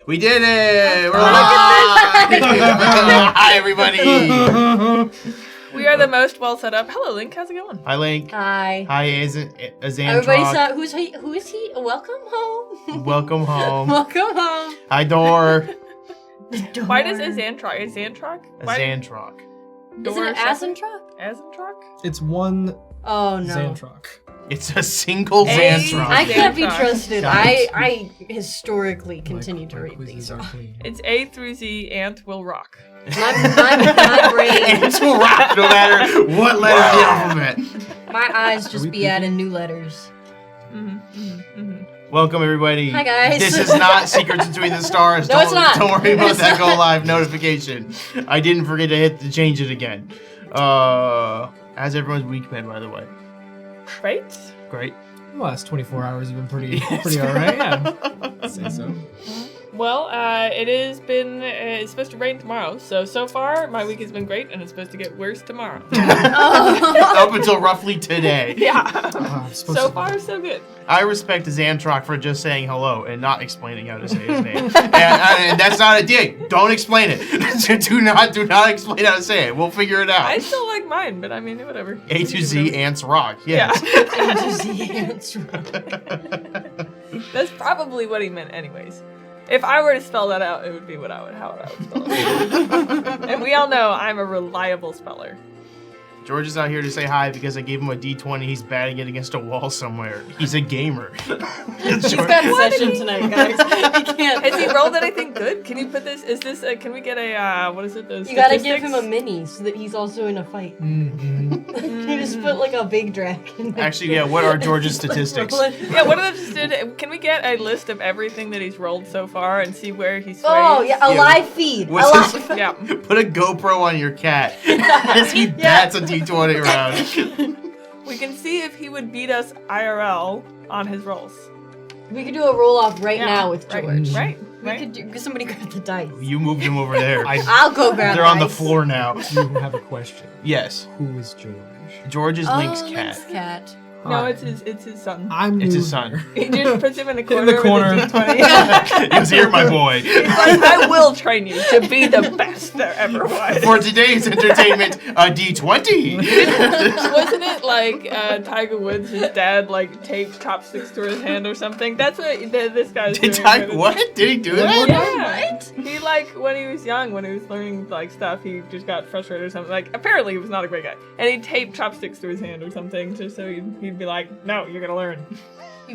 We did it! We're live! Hi, everybody! We are the most well set up. Hello, Link. How's it going? Hi, Link. Hi. Hi, Azantrock. Everybody saw who is he? Welcome home. Welcome home. Welcome home. Hi, Door. Why does Azantrock? Azantrock. Isn't it Azantrock? Azantrock? It's one Oh no. Zantrock. It's a single Zantrock. I can't be Zantrock. trusted. Guys. I historically continue to read these. Are clean. It's A through Z. Ant will rock. My brain, Ants will rock no matter what letter of the alphabet. my eyes just be adding new letters. Welcome, everybody. Hi, guys. This is not Secrets Between the Stars. No, it's not. Don't worry about It's that not. go live notification. I didn't forget to hit to change it again. How's everyone's week been, by the way? Right? Great. The last 24 hours have been pretty alright. Yeah, I'd say so. Well, it's supposed to rain tomorrow. So far, my week has been great, and it's supposed to get worse tomorrow. Up until roughly today. Yeah. So far, so good. I respect Zantrock for just saying hello and not explaining how to say his name. and that's not a dig. Don't explain it. do not explain how to say it. We'll figure it out. I still like mine, but I mean, whatever. A to Z Ants Rock. Yes. That's probably what he meant anyways. If I were to spell that out, it would be how I would spell it. And we all know I'm a reliable speller. George is not here to say hi because I gave him a D20. He's batting it against a wall somewhere. He's a gamer. He's got a session tonight, guys. He can't. Has he rolled anything good? Can you put this? Can we get a what is it? Those You gotta statistics? give him a mini so that he's also in a fight. Mm-hmm. You just put like a big dragon. Actually, yeah, what are George's statistics? Yeah, what are the Can we get a list of everything that he's rolled so far and see where he's? Oh yeah, a live feed. What's his- Yeah. Put a GoPro on your cat as he bats a D20 around. We can see if he would beat us IRL on his rolls. We could do a roll off right now with right, George. Right. We could do. Somebody grab the dice. You moved him over there. I'll go grab. They're on the dice. floor now. You have a question. Yes. Who is George? George is Link's cat. Link's cat. No, it's his son. I'm It's new his son. here. He just puts him in the corner. In the corner. With a D20. He's here, my boy. He's like, I will train you to be the best there ever was. For today's entertainment, a D20. Wasn't it like Tiger Woods' his dad like taped chopsticks to his hand or something? That's what this guy's doing. What? Did he do that? Yeah. What? He like when he was young, when he was learning like stuff, he just got frustrated or something. Like apparently he was not a great guy, and he taped chopsticks to his hand or something, just so he'd be like, "No, you're gonna learn,"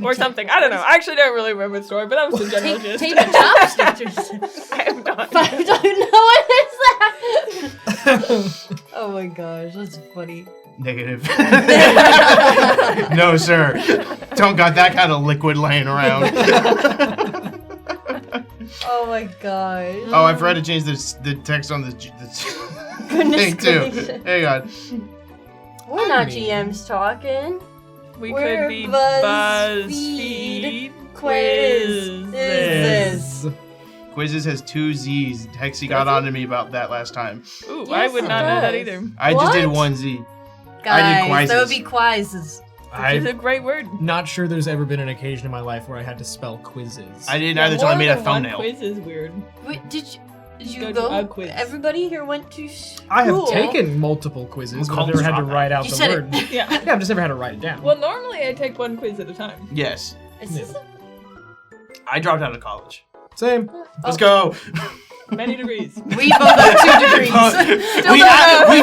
or something. I don't know. I actually don't really remember the story, but that was the general gist. Take the chopsticks. I have not. I don't know what is that. Oh my gosh, that's funny. Negative. No, sir. Don't got that kind of liquid laying around. Oh my gosh. Oh, I forgot to change the text on the thing too. gracious. Hang on. We're not GMs talking. We We're could be Buzzfeed BuzzFeed quizzes. Quizzes has 2 Z's. Hexy got on to me about that last time. Ooh, Yes, I would it not know that does. either. I just did What? 1 Z. Guys, quizzes. that would be quizzes. It's a great word. Not sure there's ever been an occasion in my life where I had to spell quizzes. I didn't either until I More made a than one thumbnail. quiz is weird. Wait, did you Go go? to a quiz. Everybody here went to school. I have taken multiple quizzes, We'll but call I've never had to them drop write out You the said it. word. Yeah. Yeah, I've just never had to write it down. Well, normally I take one quiz at a time. Yes. Is this I dropped out of college. Same. Let's go. Many degrees. we both have 2 degrees. we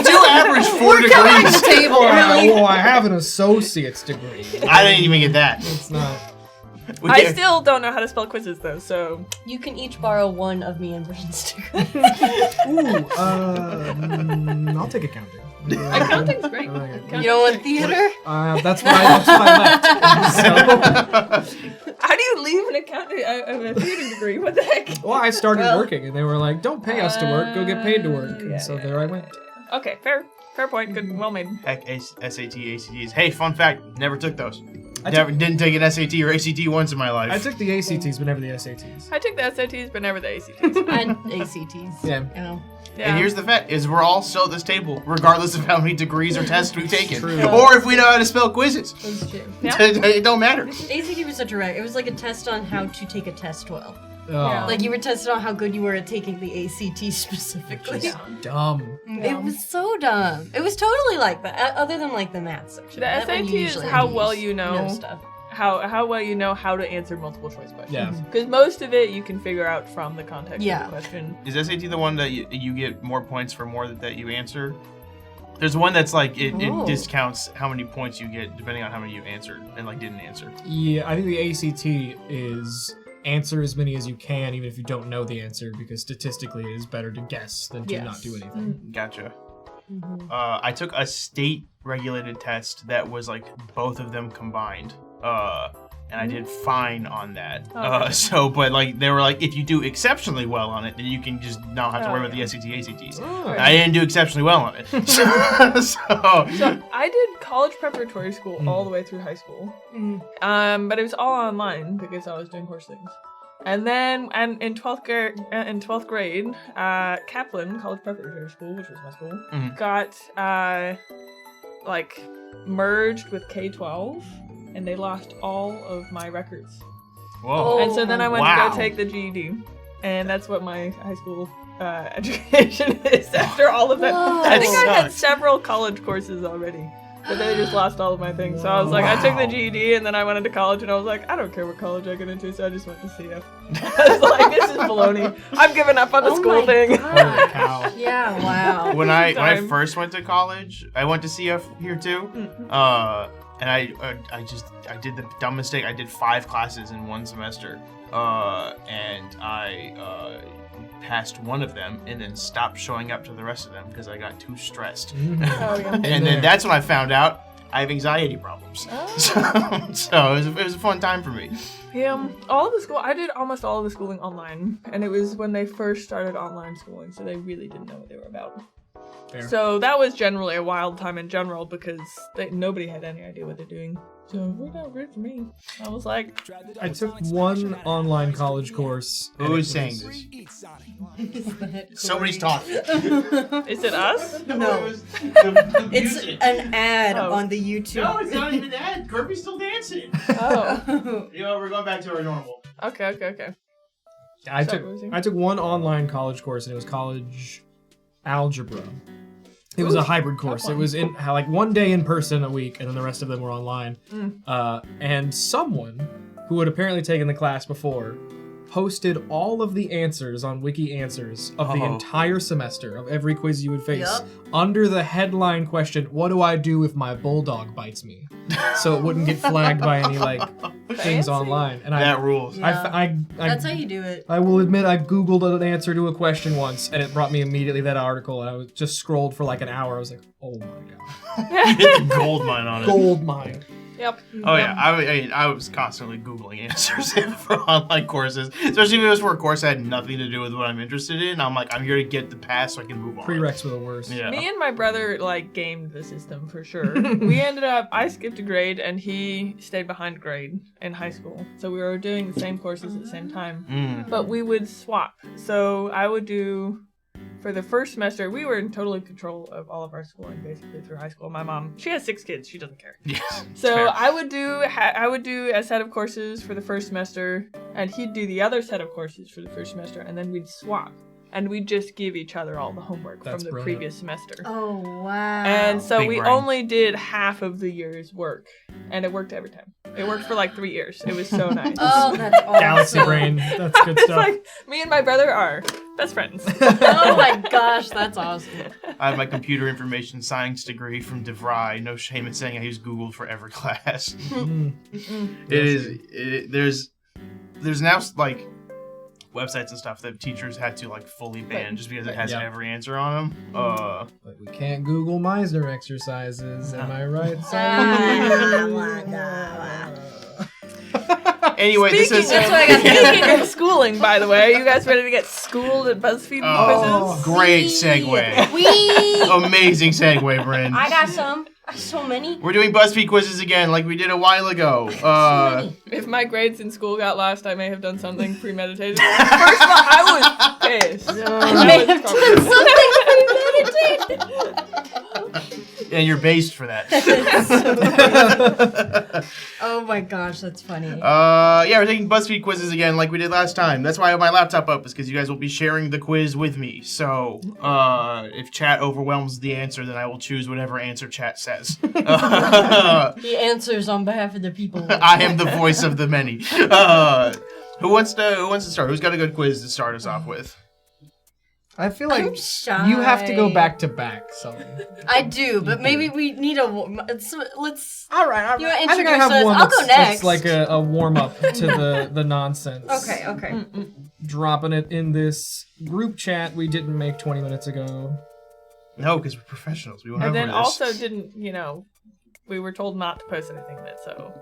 do average 4 degrees. Table, really. Oh, I have an associate's degree. I didn't even get that. It's not. We I did- still don't know how to spell quizzes though, so You can each borrow 1 of me and Bryn's degrees. Ooh, I'll take accounting. accounting's great. You don't want theater? That's why I left. How do you leave an accounting a theater degree? What the heck? Well, I started Well- working, and they were like, "Don't pay us to work. Go get paid to work." And Yeah, so yeah, there I went. Okay, fair point. Good, well made. Heck, SAT, ACTs. Hey, fun fact, never took those. I Didn't take an SAT or ACT once in my life. I took the ACTs, but never the SATs. I took the SATs, but never the ACTs. And ACTs. Yeah. You know. Yeah. And here's the fact, is we're all still at this table, regardless of how many degrees or tests we've taken. True. Or if we know how to spell quizzes. That's true. Yeah. It don't matter. ACT was such a wreck. It was like a test on how to take a test well. Yeah. Like you were tested on how good you were at taking the ACT specifically. Just dumb. It was so dumb. It was totally like that, other than like the math section. The That one SAT you is usually how have to well use you know stuff. how well you know how to answer multiple choice questions. Yeah. Because most of it you can figure out from the context Yeah. of the question. Is SAT the one that you get more points for more that you answer? There's one that's like it Oh. discounts how many points you get depending on how many you answered and like didn't answer. Yeah, I think the ACT is answer as many as you can, even if you don't know the answer, because statistically it is better to guess than to not do anything. Gotcha. Mhm. I took a state-regulated test that was like both of them combined, and I did fine on that. Okay. But like they were like, if you do exceptionally well on it, then you can just not have to worry about the SAT, ACTs. Oh. I didn't do exceptionally well on it, so So I did college preparatory school all the way through high school. But it was all online because I was doing horse things. And then in 12th grade, Kaplan College Preparatory School, which was my school, got like merged with K-12, and they lost all of my records. whoa. And so then I went to Wow. go take the GED, and that's what my high school education is after all of that. Whoa. I think I had Sucks. several college courses already. But they just lost all of my things. So I was like, I took the GED and then I went into college and I was like, I don't care what college I get into, so I just went to CF. I was like, this is baloney. I'm giving up on the school thing. Holy cow. Yeah, wow. When I Time. first went to college, I went to CF here too. And I did the dumb mistake. I did 5 classes in one semester, and I passed one of them and then stopped showing up to the rest of them because I got too stressed. Mhm. Oh, yeah. And then that's when I found out I have anxiety problems. Oh. So it was a fun time for me. Yeah, all of the school, I did almost all of the schooling online, and it was when they first started online schooling, so they really didn't know what they were about. Fair. So that was generally a wild time in general because nobody had any idea what they're doing. So it worked out great for me. I was like, I took one online college course. and Who it is saying was- this? Somebody's talking. is it us? No. It was the It's music. an ad Oh. on the YouTube. No, it's not even that. Kirby's still dancing. Oh, You know, we're going back to our normal. okay. I Sorry, took what was it? I took one online college course, and it was college algebra. It was a hybrid course. It was in like one day in person a week, and then the rest of them were online. And someone who had apparently taken the class before posted all of the answers on Wiki Answers of the entire semester of every quiz you would face Yup. under the headline question, "What do I do if my bulldog bites me?" So it wouldn't get flagged by any like things Fancy. online. And That rules. Yeah. That's how you do it. I will admit I Googled an answer to a question once, and it brought me immediately that article, and I was just scrolled for like an hour. I was like, oh my god. You hit the gold mine on it. Gold mine. Yep. Oh yeah, I was constantly Googling answers for online courses, especially if it was for a course that had nothing to do with what I'm interested in. I'm like, I'm here to get the pass so I can move on. Prereqs were the worst. Yeah. Me and my brother like gamed the system for sure. I skipped a grade and he stayed behind grade in high school. So we were doing the same courses at the same time. But we would swap. So I would do, for the first semester, we were in total control of all of our schooling basically through high school. My mom, she has 6 kids, she doesn't care. Yes. So fair. I would do a set of courses for the first semester, and he'd do the other set of courses for the first semester, and then we'd swap. And we'd just give each other all the homework That's from the brilliant. previous semester. Oh, wow. And so Big we brain. only did half of the year's work, and it worked every time. It worked for like 3 years. It was so nice. Oh, that's awesome. Galaxy brain. That's good It's stuff. like me and my brother are best friends. Oh my gosh, that's awesome. I have my computer information science degree from DeVry. No shame in saying I use Google for every class. There's now like websites and stuff that teachers had to like fully ban just because it has Yeah. every answer on them. But we can't Google Meisner exercises. Am I right? Anyway, this is that's what I got Speaking of schooling, by the way, are you guys ready to get schooled at Buzzfeed quizzes? great segue. We. Amazing segue, Bryn. I got some. So many. We're doing BuzzFeed quizzes again, like we did a while ago. So many. If my grades in school got lost, I may have done something premeditated. First of all, I was pissed. I may have done something premeditated. And you're based for that. Oh my my gosh, that's funny. Yeah, we're taking BuzzFeed quizzes again like we did last time. That's why I have my laptop up, is because you guys will be sharing the quiz with me. So, if chat overwhelms the answer, then I will choose whatever answer chat says. He answers on behalf of the people. I am the voice of the many. Who wants to start? Who's got a good quiz to start us off with? I feel like I'm shy. you have to go back to back, Sully. I do, but maybe we need let's. All right. You want to I think I introduce have us? one I'll go that's next. like a warm up to the nonsense. Okay. Dropping it in this group chat we didn't make 20 minutes ago. No, because we're professionals. We won't And have then this. also didn't, we were told not to post anything in it, so.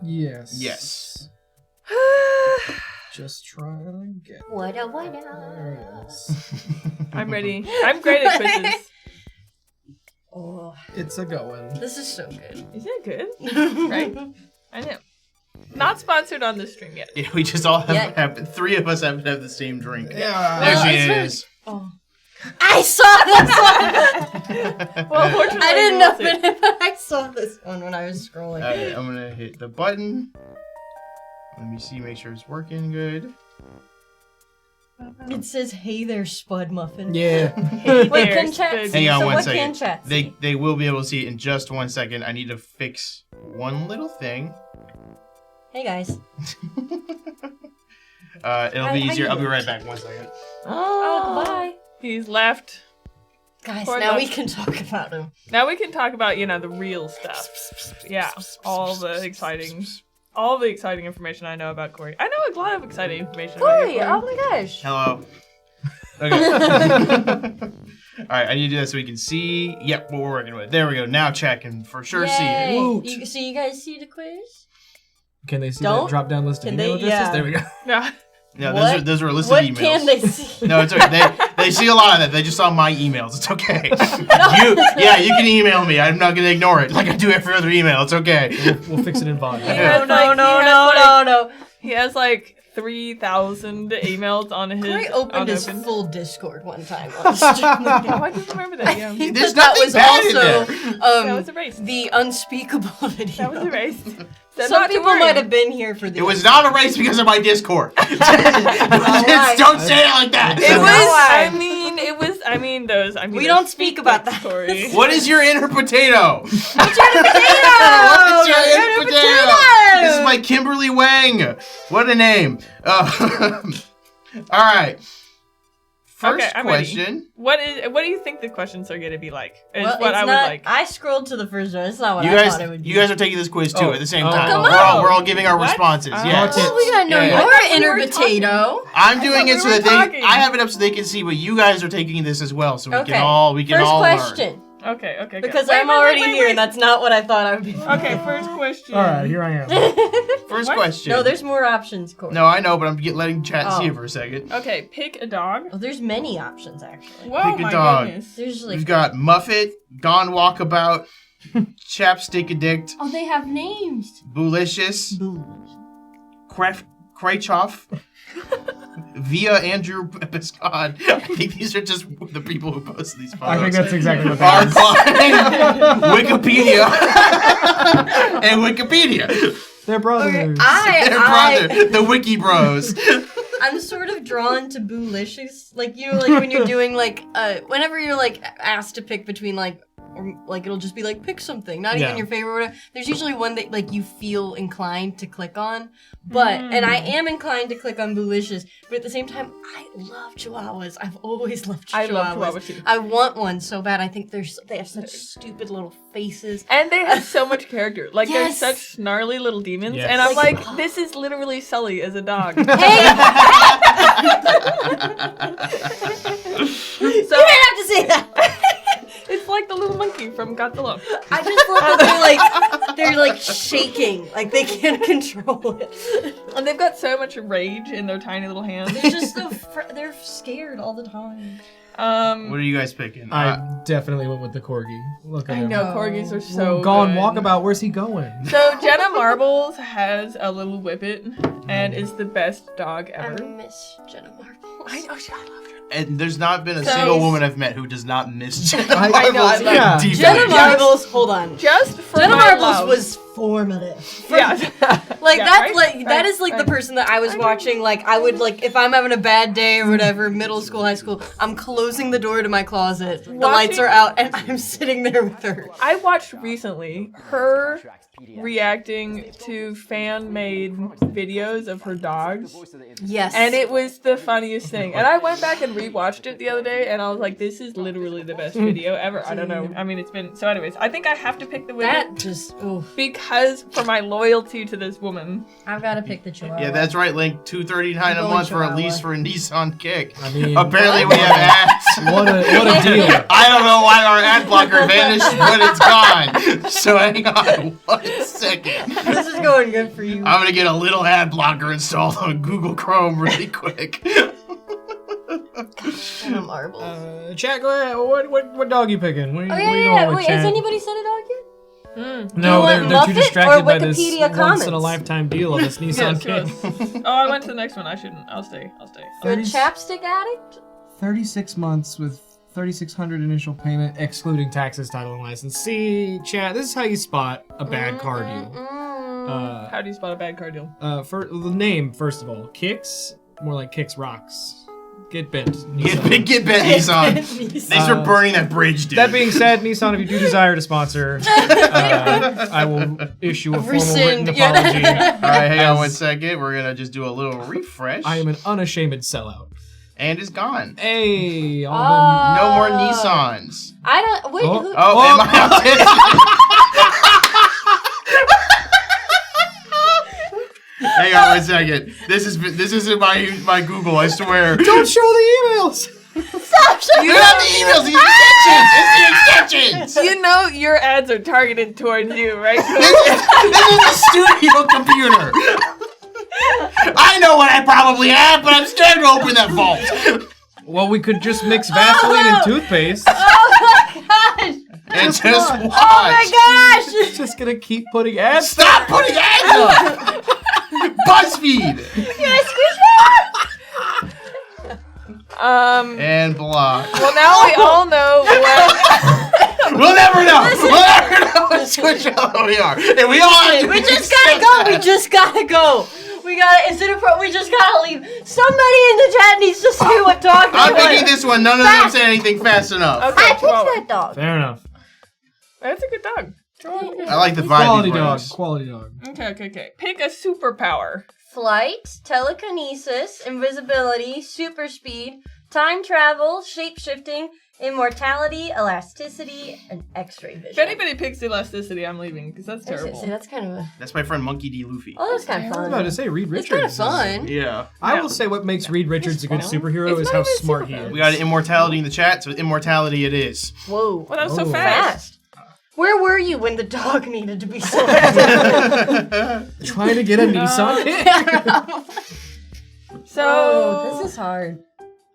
Yes. Yes. Just try it again. What? There it is. I'm ready. I'm great at quizzes. Oh, It's a going. this is so good. Isn't it good? Right? I know. Not sponsored on this stream yet. Yeah, we just all Yeah. have three of us happen to have the same drink. Yeah. There Well, she it's really- is. Oh. I saw this one. Well, fortunately, I didn't we'll open see. it, but I saw this one when I was scrolling. Alright, I'm gonna hit the button. Let me see, make sure it's working good. It says, "Hey there, Spud Muffin." Yeah. Wait, There, can chat Spud. see? Hang on So one what second. can chat see? They will be able to see it in just 1 second. I need to fix one little thing. Hey guys. It'll How be you easier. I'll be doing? right back. 1 second. Oh, goodbye. He's left. Guys, Poor now we Dutch. can talk about him. Now we can talk about, the real stuff. Yeah, all the exciting information I know about Corey. I know a lot of exciting information about you, Corey, oh my gosh. Hello. Okay. Alright, I need to do that so we can see. Yep, what we're working with. There we go. Now chat can for sure see it. Yay. Woot. So you guys see the quiz? Can they see Don't- that drop down list of can email they- addresses? yeah. There we go. No. No, What? those are a list What of emails. can they see? No, it's okay. They see a lot of that. They just saw my emails. It's okay. You can email me. I'm not gonna ignore it like I do every other email. It's okay. We'll fix it in VOD. Yeah. No. He has like 3,000 emails on his. Corey opened his unopened. full Discord one time on stream. Oh, I just remember that. Yeah. think There's that nothing was bad in also That was erased. the unspeakable video. That was erased. So Some not to people worry. might have been here for this. It was not erased because of my Discord. Don't say it like that. It was. Why? I mean those. I mean. We those don't speak about that. Corey. What is your inner potato? What's What's your inner potato? This is my Kimberly Wang. What a name. All right. First Okay, I'm ready. question. What do you think the questions are gonna be like? Is Well, what it's I would not, like. I scrolled to the first one. It's not what You I thought it would be. guys are taking this quiz too Oh. at the same Oh, time. come We're all on. giving our What? responses. Oh. Yes. Well, we gotta know Yeah. your I thought we inner were potato. I'm doing thought it we so were that talking. I have it up so they can see, but you guys are taking this as well, so we Okay. can all First learn. question. Okay. Good. Because Wait, I'm wait, already wait, here, wait. and that's not what I thought I would be. Okay, first question. All right, here I am. First What? question. No, there's more options, Corey. No, I know, but I'm letting chat see Oh. it for a second. Okay, pick a dog. Oh, there's many options, actually. Whoa, Pick a my dog. goodness. There's like... We've got Muffet, Gone Walkabout, Chapstick Addict, Oh, they have names. Boolicious, Kraychoff, Via Andrew Piscod. I think these are just the people who post these photos. I think that's exactly what that is. Wikipedia, and Wikipedia. They're brothers. Okay, Their brother, the Wiki Bros. I'm sort of drawn to Boolicious. Like, like when you're doing, like, whenever you're, like, asked to pick between, like, or, like, it'll just be, like, pick something. Not Yeah. even your favorite or whatever. There's usually one that, like, you feel inclined to click on. But, and I am inclined to click on Boolicious, but at the same time, I love Chihuahuas. I've always loved Chihuahuas. I love Chihuahua too. I want one so bad. I think they have such stupid little faces. And they have so much character. Like, Yes. they're such snarly little demons. Yes. And I'm Like- like, this is literally Sully as a dog. Hey! So, You didn't have to say that! it's like the little monkey from Godzilla. I just love that they're like shaking, like they can't control it. And they've got so much rage in their tiny little hands. They're just they're scared all the time. What are you guys picking? I definitely went with the corgi. Look at I him. know, corgis are so Gone good. walkabout. Where's he going? So Jenna Marbles has a little whippet and is the best dog I ever. miss Jenna Marbles. I know, I love her. And there's not been a So- single woman I've met who does not miss Jenna I Marbles. know, I love Yeah. deeply. Jenna Marbles, hold on. Just for Jenna my Marbles love. was informative. Yeah. Like Yeah, that's right? like that Right, is like the right. person that I was watching. Like I would like if I'm having a bad day or whatever, middle school, high school, I'm closing the door to my closet. The lights are out, and I'm sitting there with her. I watched recently her reacting to fan-made videos of her dogs, Yes, and it was the funniest thing. And I went back and rewatched it the other day, and I was like, "This is literally the best video ever." I don't know. I mean, it's been so. Anyways, I think I have to pick the winner that just. Oof. because for my loyalty to this woman. I've got to pick the Chihuahua. Yeah, that's right, Link. $239 a Going month for a Chihuahua. lease for a Nissan Kick. I mean, Apparently we have ads. what a deal. I don't know why our ad blocker vanished, but it's gone. So hang on 1 second. This is going good for you. I'm gonna get a little ad blocker installed on Google Chrome really quick. Marbles. Chat, go ahead. What dog you picking? What are you, Oh what are you yeah, going yeah. with, Wait, chat? has anybody said a dog yet? No, want they're too Muppet distracted or by this Wikipedia once in a comments? lifetime deal of this Nissan Yes, Kick. yes. Oh, I went to the next one. I shouldn't. I'll stay. You're a chapstick addict? 36 months with 3,600 initial payment, excluding taxes, title, and license. See, chat, this is how you spot a bad car deal. How do you spot a bad car deal? For the name, first of all, Kicks, more like Kicks Rocks. Get bent. Get Nissan. bent, Nissan. Thanks for burning that bridge, dude. That being said, Nissan, if you do desire to sponsor, I will issue a formal written Rescind. Yeah. apology. Alright, hang on 1 second. We're gonna just do a little refresh. I am an unashamed sellout. And it's gone. Hey, No more Nissans. I don't. Wait, Oh. who? Oh, am I Hang on 1 second. This isn't my Google, I swear. Don't show the emails! Stop! You have the emails, the extensions! It's the extensions! You know your ads are targeted towards you, right? This is a studio computer! I know what I probably have, but I'm scared to open that vault. Well, we could just mix Vaseline and toothpaste. Oh my gosh! And just watch. Oh my gosh! It's just gonna keep putting ads. Stop putting ads up! BuzzFeed! Can I squeeze that? And block. Well, now we all know what. We'll never know. We'll never know what switch how we are. And we all have to We just accept gotta go. that. We just gotta go. We gotta. Instead of we just gotta leave. Somebody in the chat needs to say what dog they I'm want. picking this one. None of them said anything fast enough. Okay, I picked Chihuahua. that dog. Fair enough. That's a good dog. I like the vibe. Quality he dog. brings. Quality dog. Okay. Pick a superpower. Flight, telekinesis, invisibility, super speed, time travel, shape-shifting, immortality, elasticity, and X-ray vision. If anybody picks elasticity, I'm leaving because that's I was gonna terrible. say, that's kind of a. That's my friend Monkey D. Luffy. Oh, that's kind of I was about fun. to say Reed It's Richards. kind of fun. Yeah. I Yeah. will say what makes Reed Richards a good fun. superhero It's is not how even a smart he superpower. is. We got immortality in the chat, so immortality it is. Whoa. Well, that was so Oh. fast. Where were you when the dog needed to be selected? Trying to get a Nissan Kick. So Oh, this is hard.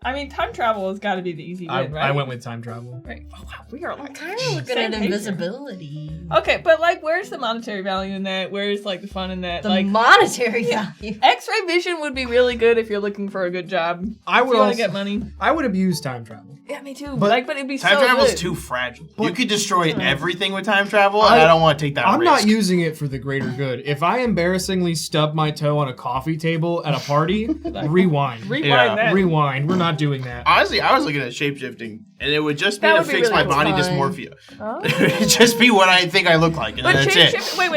I mean, time travel has got to be the easy win, right? I went with time travel. Right. Oh wow, we are I'm like kind of looking same at page here. invisibility. Okay, but like, where's the monetary value in that? Where's like the fun in that? The Like, monetary value. X-ray vision would be really good if you're looking for a good job. I If would you want also, to get money. I would abuse time travel. Yeah, me too. But But it'd be Time so travel's good. too fragile. You could destroy everything with time travel, and I- I don't want to take that I'm risk. not using it for the greater good. If I embarrassingly stub my toe on a coffee table at a party, rewind. Rewind Yeah. that. Rewind. We're not doing that. Honestly, I was looking at shapeshifting, and it would just be That to would be fix really my body fun. dysmorphia. Oh. It would just be what I think I look like, and But that's it. shape-shift. Wait.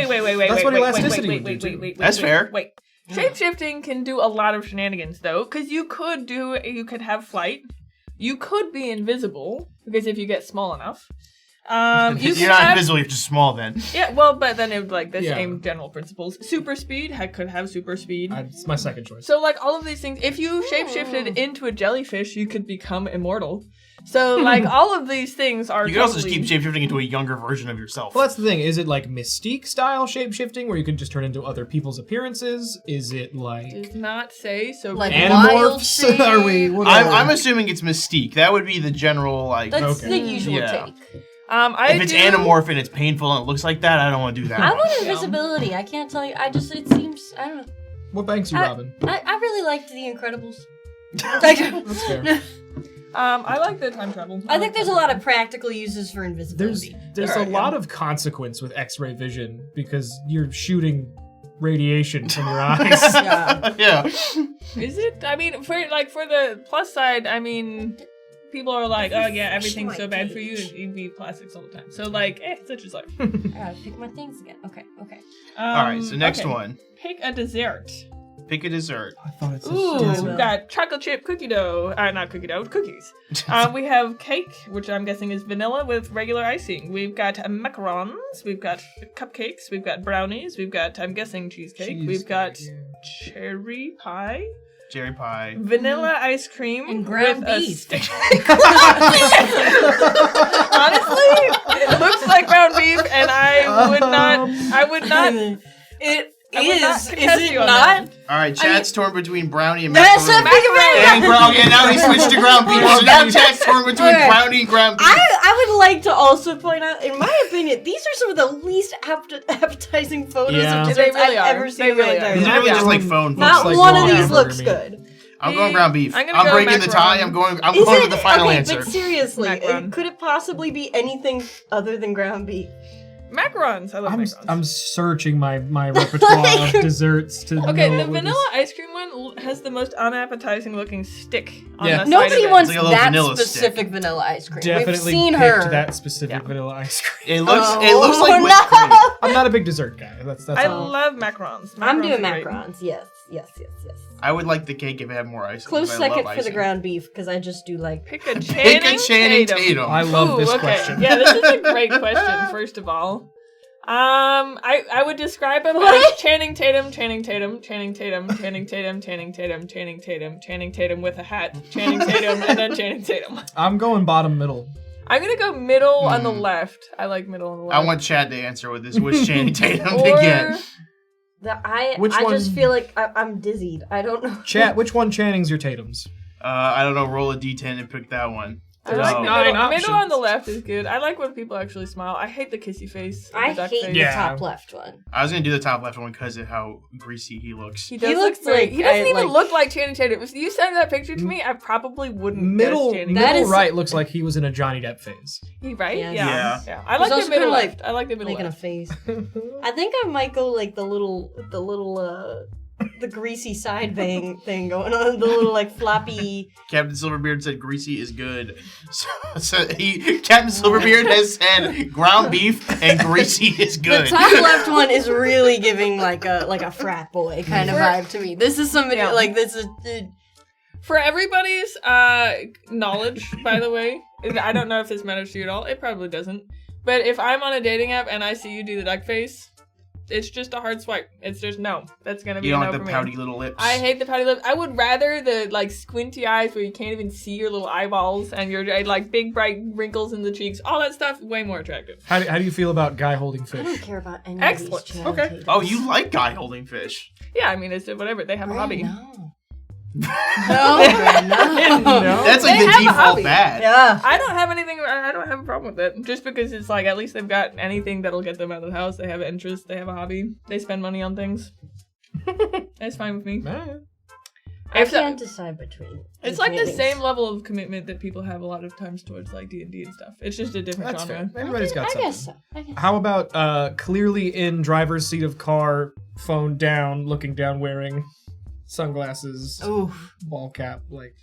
That's what elasticity would do, too. That's fair. Wait. Shape-shifting can do a lot of shenanigans though, because you could have flight. You could be invisible because if you get small enough. You You're not invisible, you're just small then. Yeah, well, but then it would like the Yeah. same general principles. Super speed could have super speed. It's my second choice. So like all of these things, if you shapeshifted into a jellyfish, you could become immortal. So like all of these things are. You can also just totally- keep shapeshifting into a younger version of yourself. Well, that's the thing. Is it like Mystique style shapeshifting where you can just turn into other people's appearances? Is it like Does not say so. Like Wild Animorphs? wild Are we? shape. What I'm assuming it's Mystique. That would be the general, like, That's Okay. the usual Yeah. take. I if it's do- animorph and it's painful and it looks like that, I don't want to do that. I want invisibility. I can't tell you. It seems. I don't know. What banks you, Robin? I really liked The Incredibles. That's fair. I like the time travel. I think there's a lot of practical uses for invisibility. There's a lot of consequence with X-ray vision because you're shooting radiation from your eyes. Yeah. Is it? I mean, for the plus side, I mean, people are like, oh yeah, everything's so bad for you, and you eat plastics all the time. So like, such is life. I gotta pick my things again. Okay. All right, so next one. Pick a dessert. Pick a dessert. I thought it said Ooh, dessert. we've got chocolate chip cookie dough. Not cookie dough, cookies. We have cake, which I'm guessing is vanilla with regular icing. We've got macarons. We've got cupcakes. We've got brownies. We've got, I'm guessing, cheesecake. We've got cherry pie. Cherry pie. Vanilla ice cream. And ground with beef. Honestly, it looks like ground beef, and I would not. Is it not? All right, Chad's torn between brownie and That's macaroni. a big Okay, now he switched to ground beef. So now Chad's torn between brownie and ground beef. I would like to also point out, in my opinion, these are some of the least appetizing photos Yeah. of They desserts really I've are. ever They seen in my really entire are. These are life. really just like phone Not books. like one of raw these looks hamburger meat. good. I'm going ground beef. I'm gonna I'm go breaking the tie. macaron. I'm going Is with it? the final Okay, answer. but seriously, Macaron. could it possibly be anything other than ground beef? Macarons. I love macarons. I'm searching my repertoire of desserts to Okay, know the what vanilla ice cream one has the most unappetizing looking stick on Yeah. the side Nobody of it. wants It's like a little that vanilla specific vanilla ice cream. definitely We've seen picked her. that specific vanilla ice cream. It looks like whipped cream. no! I'm not a big dessert guy. That's I all. love macarons. I'm doing are great. macarons. Yes. I would like the cake if it had more icing. Close I second love for the icing. ground beef because I just do like. Pick a Pick Channing a Channing Tatum. I love this okay. question. Yeah, this is a great question. First of all, I would describe him What? as Channing Tatum, Channing Tatum, Channing Tatum, Channing Tatum, Channing Tatum, Channing Tatum, Channing Tatum with a hat, Channing Tatum, and then Channing Tatum. I'm going bottom middle. I'm gonna go middle on the left. I like middle on the left. I want Chad to answer with this. Which Channing Tatum to Or- get? Which I one- just feel like I'm dizzied. I don't know. Chat, which one Channing's your Tatums? I don't know. Roll a d10 and pick that one. I like the Nine middle. Middle on the options. left is good. I like when people actually smile. I hate the kissy face. I the duck hate face. the Yeah. top left one. I was gonna do the top left one because of how greasy he looks. He does He look looks very, like- he doesn't I even like- look like Channing Tatum. If you sent that picture to me, I probably wouldn't Middle guess Channing That middle is- right looks like he was in a Johnny Depp phase. He right? Yes. Yeah. I He's like the also middle kinda like left. I like the middle Making a left. face. I think I might go like the little the greasy side thing going on. The little like floppy. Captain Silverbeard said greasy is good. So Captain Silverbeard has said ground beef and greasy is The good. top left one is really giving like a frat boy kind of vibe to me. This is somebody Yeah. like this is. For everybody's knowledge, by the way, I don't know if this matters to you at all. It probably doesn't. But if I'm on a dating app and I see you do the duck face, it's just a hard swipe. It's just no. That's gonna be You a don't no like for the me. pouty little lips. I hate the pouty lips. I would rather the like squinty eyes where you can't even see your little eyeballs and your like big bright wrinkles in the cheeks. All that stuff way more attractive. How do you feel about guy holding I fish? don't care about any Excellent. of these. Okay. Channing Oh, Tatums. you like guy holding fish? Yeah, I mean it's whatever. They have a hobby. No. No. That's like They the have a default hobby. bad. Yeah. I don't have anything. I don't have a problem with it. Just because it's like at least they've got anything that'll get them out of the house. They have an interest. They have a hobby. They spend money on things. That's fine with me. I If the- can't decide between. It's these like the ratings. same level of commitment that people have a lot of times towards like D&D and stuff. It's just a different That's genre. fair. Everybody's got I something. guess so. I guess. How about clearly in driver's seat of car, phone down, looking down, wearing sunglasses, Ooh. ball cap, like.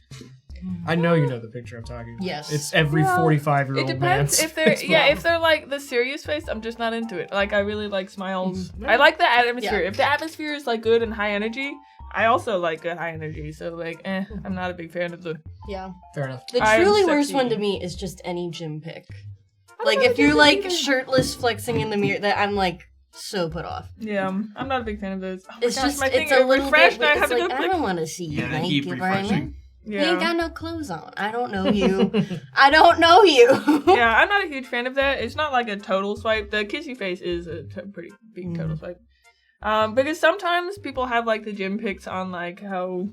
I know you know the picture I'm talking about. Yes. It's every Well, 45-year-old It depends man's if they're face yeah problem. if they're like the serious face. I'm just not into it. Like I really like smiles. Mhm. I like the atmosphere. Yeah. If the atmosphere is like good and high energy, I also like good high energy. So like, I'm not a big fan of the. Yeah. Fair enough. The I am truly worst sexy. one to me is just any gym pic. I Like don't know if you're if like it's shirtless flexing in the mirror, that I'm like so put off. Yeah, I'm not a big fan of those. Oh my It's gosh, just my thing it's a little refreshed. bit. I It's have to like go I click. don't want to see you. Yeah, they Thank keep you very much. refreshing. You ain't Yeah. got no clothes on. I don't know you. I don't know you. Yeah, I'm not a huge fan of that. It's not like a total swipe. The kissy face is a pretty big total swipe. Because sometimes people have like the gym pics on like how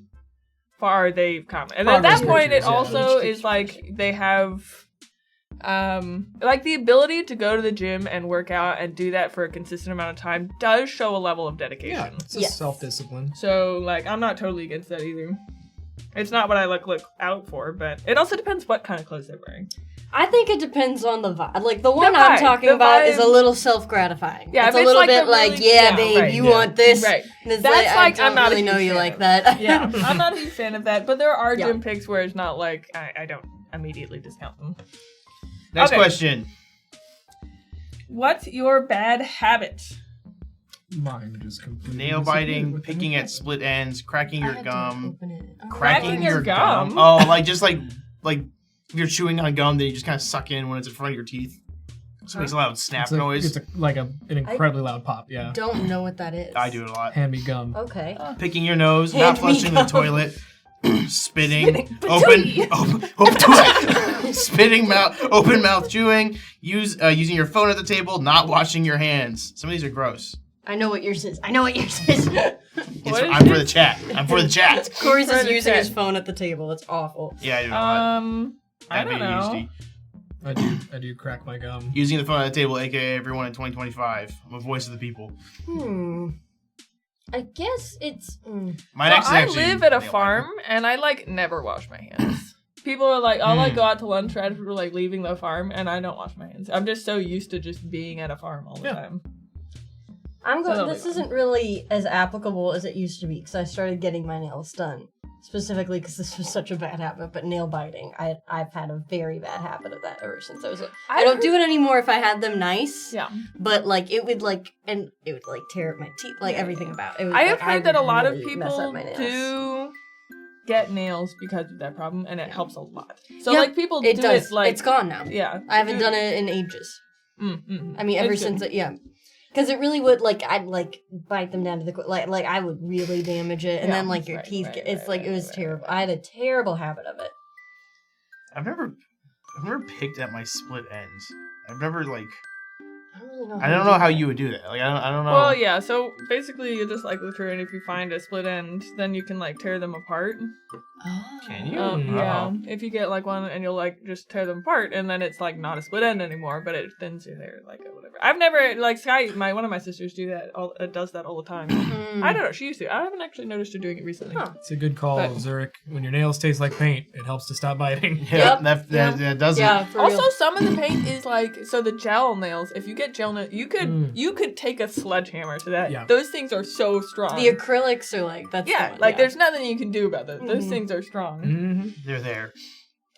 far they've come, and at Progress that point, it pictures, yeah. also is like they have, like the ability to go to the gym and work out and do that for a consistent amount of time does show a level of dedication. Yeah, it's a Yes. self-discipline. So like, I'm not totally against that either. It's not what I look out for, but it also depends what kind of clothes they're wearing. I think it depends on the vibe. Like, the one The I'm vibe, talking the about vibe. is a little self-gratifying. Yeah, it's if a it's little like bit a like, really- yeah, babe, right, you yeah. want this. Right. And it's That's I like, don't I'm not a really know huge you fan like of. that. Yeah, I'm not a huge fan of that, but there are Yeah. gym pics where it's not like, I don't immediately discount them. Next Okay. question. What's your bad habit? Mine just completely Nail disappeared. biting, What the picking heck? at split ends, cracking I your had to gum, open it. Oh. Cracking your gum? Oh, like if you're chewing on gum that you just kind of suck in when it's in front of your teeth. So it makes a loud snap noise. It's an incredibly loud pop. Yeah. Don't know what that is. I do it a lot. Hand me gum. Okay. Picking your nose, Hand not me flushing the gum. toilet, spitting, Spitting. spitting mouth, open mouth chewing, using your phone at the table, not washing your hands. Some of these are gross. I know what yours is. What is I'm for the chat. I'm for the chat. Corey's For is the using chat. his phone at the table. It's awful. Yeah, I do it a lot. I don't know. ADHD. I do crack my gum. Using the phone at the table, aka everyone in 2025. I'm a voice of the people. I guess it's. My So next is I actually live at a nail farm, and I never wash my hands. People are like, I'll go out to lunch right after leaving the farm, and I don't wash my hands. I'm just so used to just being at a farm all the time. This isn't really as applicable as it used to be because I started getting my nails done. Specifically because this was such a bad habit, but nail biting. I've had a very bad habit of that ever since I was. I don't do it anymore if I had them nice. Yeah. But it would tear up my teeth, everything about it. I have heard that a lot of really mess up people my nails. do get nails because of that problem, and it helps a lot. So Yeah, people it do does. it It's gone now. Yeah. I haven't done it in ages. Mm-hmm. I mean, ever since because it really would I'd bite them down to the I would really damage it, and then your teeth. It was terrible. I had a terrible habit of it. I've never picked at my split ends. I've never I don't know how you would do that. I don't know. Well, yeah. So basically, you just the terrain. If you find a split end, then you can tear them apart. Oh. Can you? Yeah. If you get one and you'll just tear them apart, and then it's not a split end anymore, but it thins your hair whatever. I've never Sky. One of my sisters does that all the time. I don't know. She used to. I haven't actually noticed her doing it recently. Huh. It's a good call, But- Zurich. When your nails taste like paint, it helps to stop biting. Yeah, Yep. that does Yeah, it. for Also, real. some of the paint is so the gel nails. If you get gel nails, you could take a sledgehammer to that. Yeah. Those things are so strong. The acrylics are that's yeah, the one, there's nothing you can do about those. Those things are strong. Mm-hmm. They're there.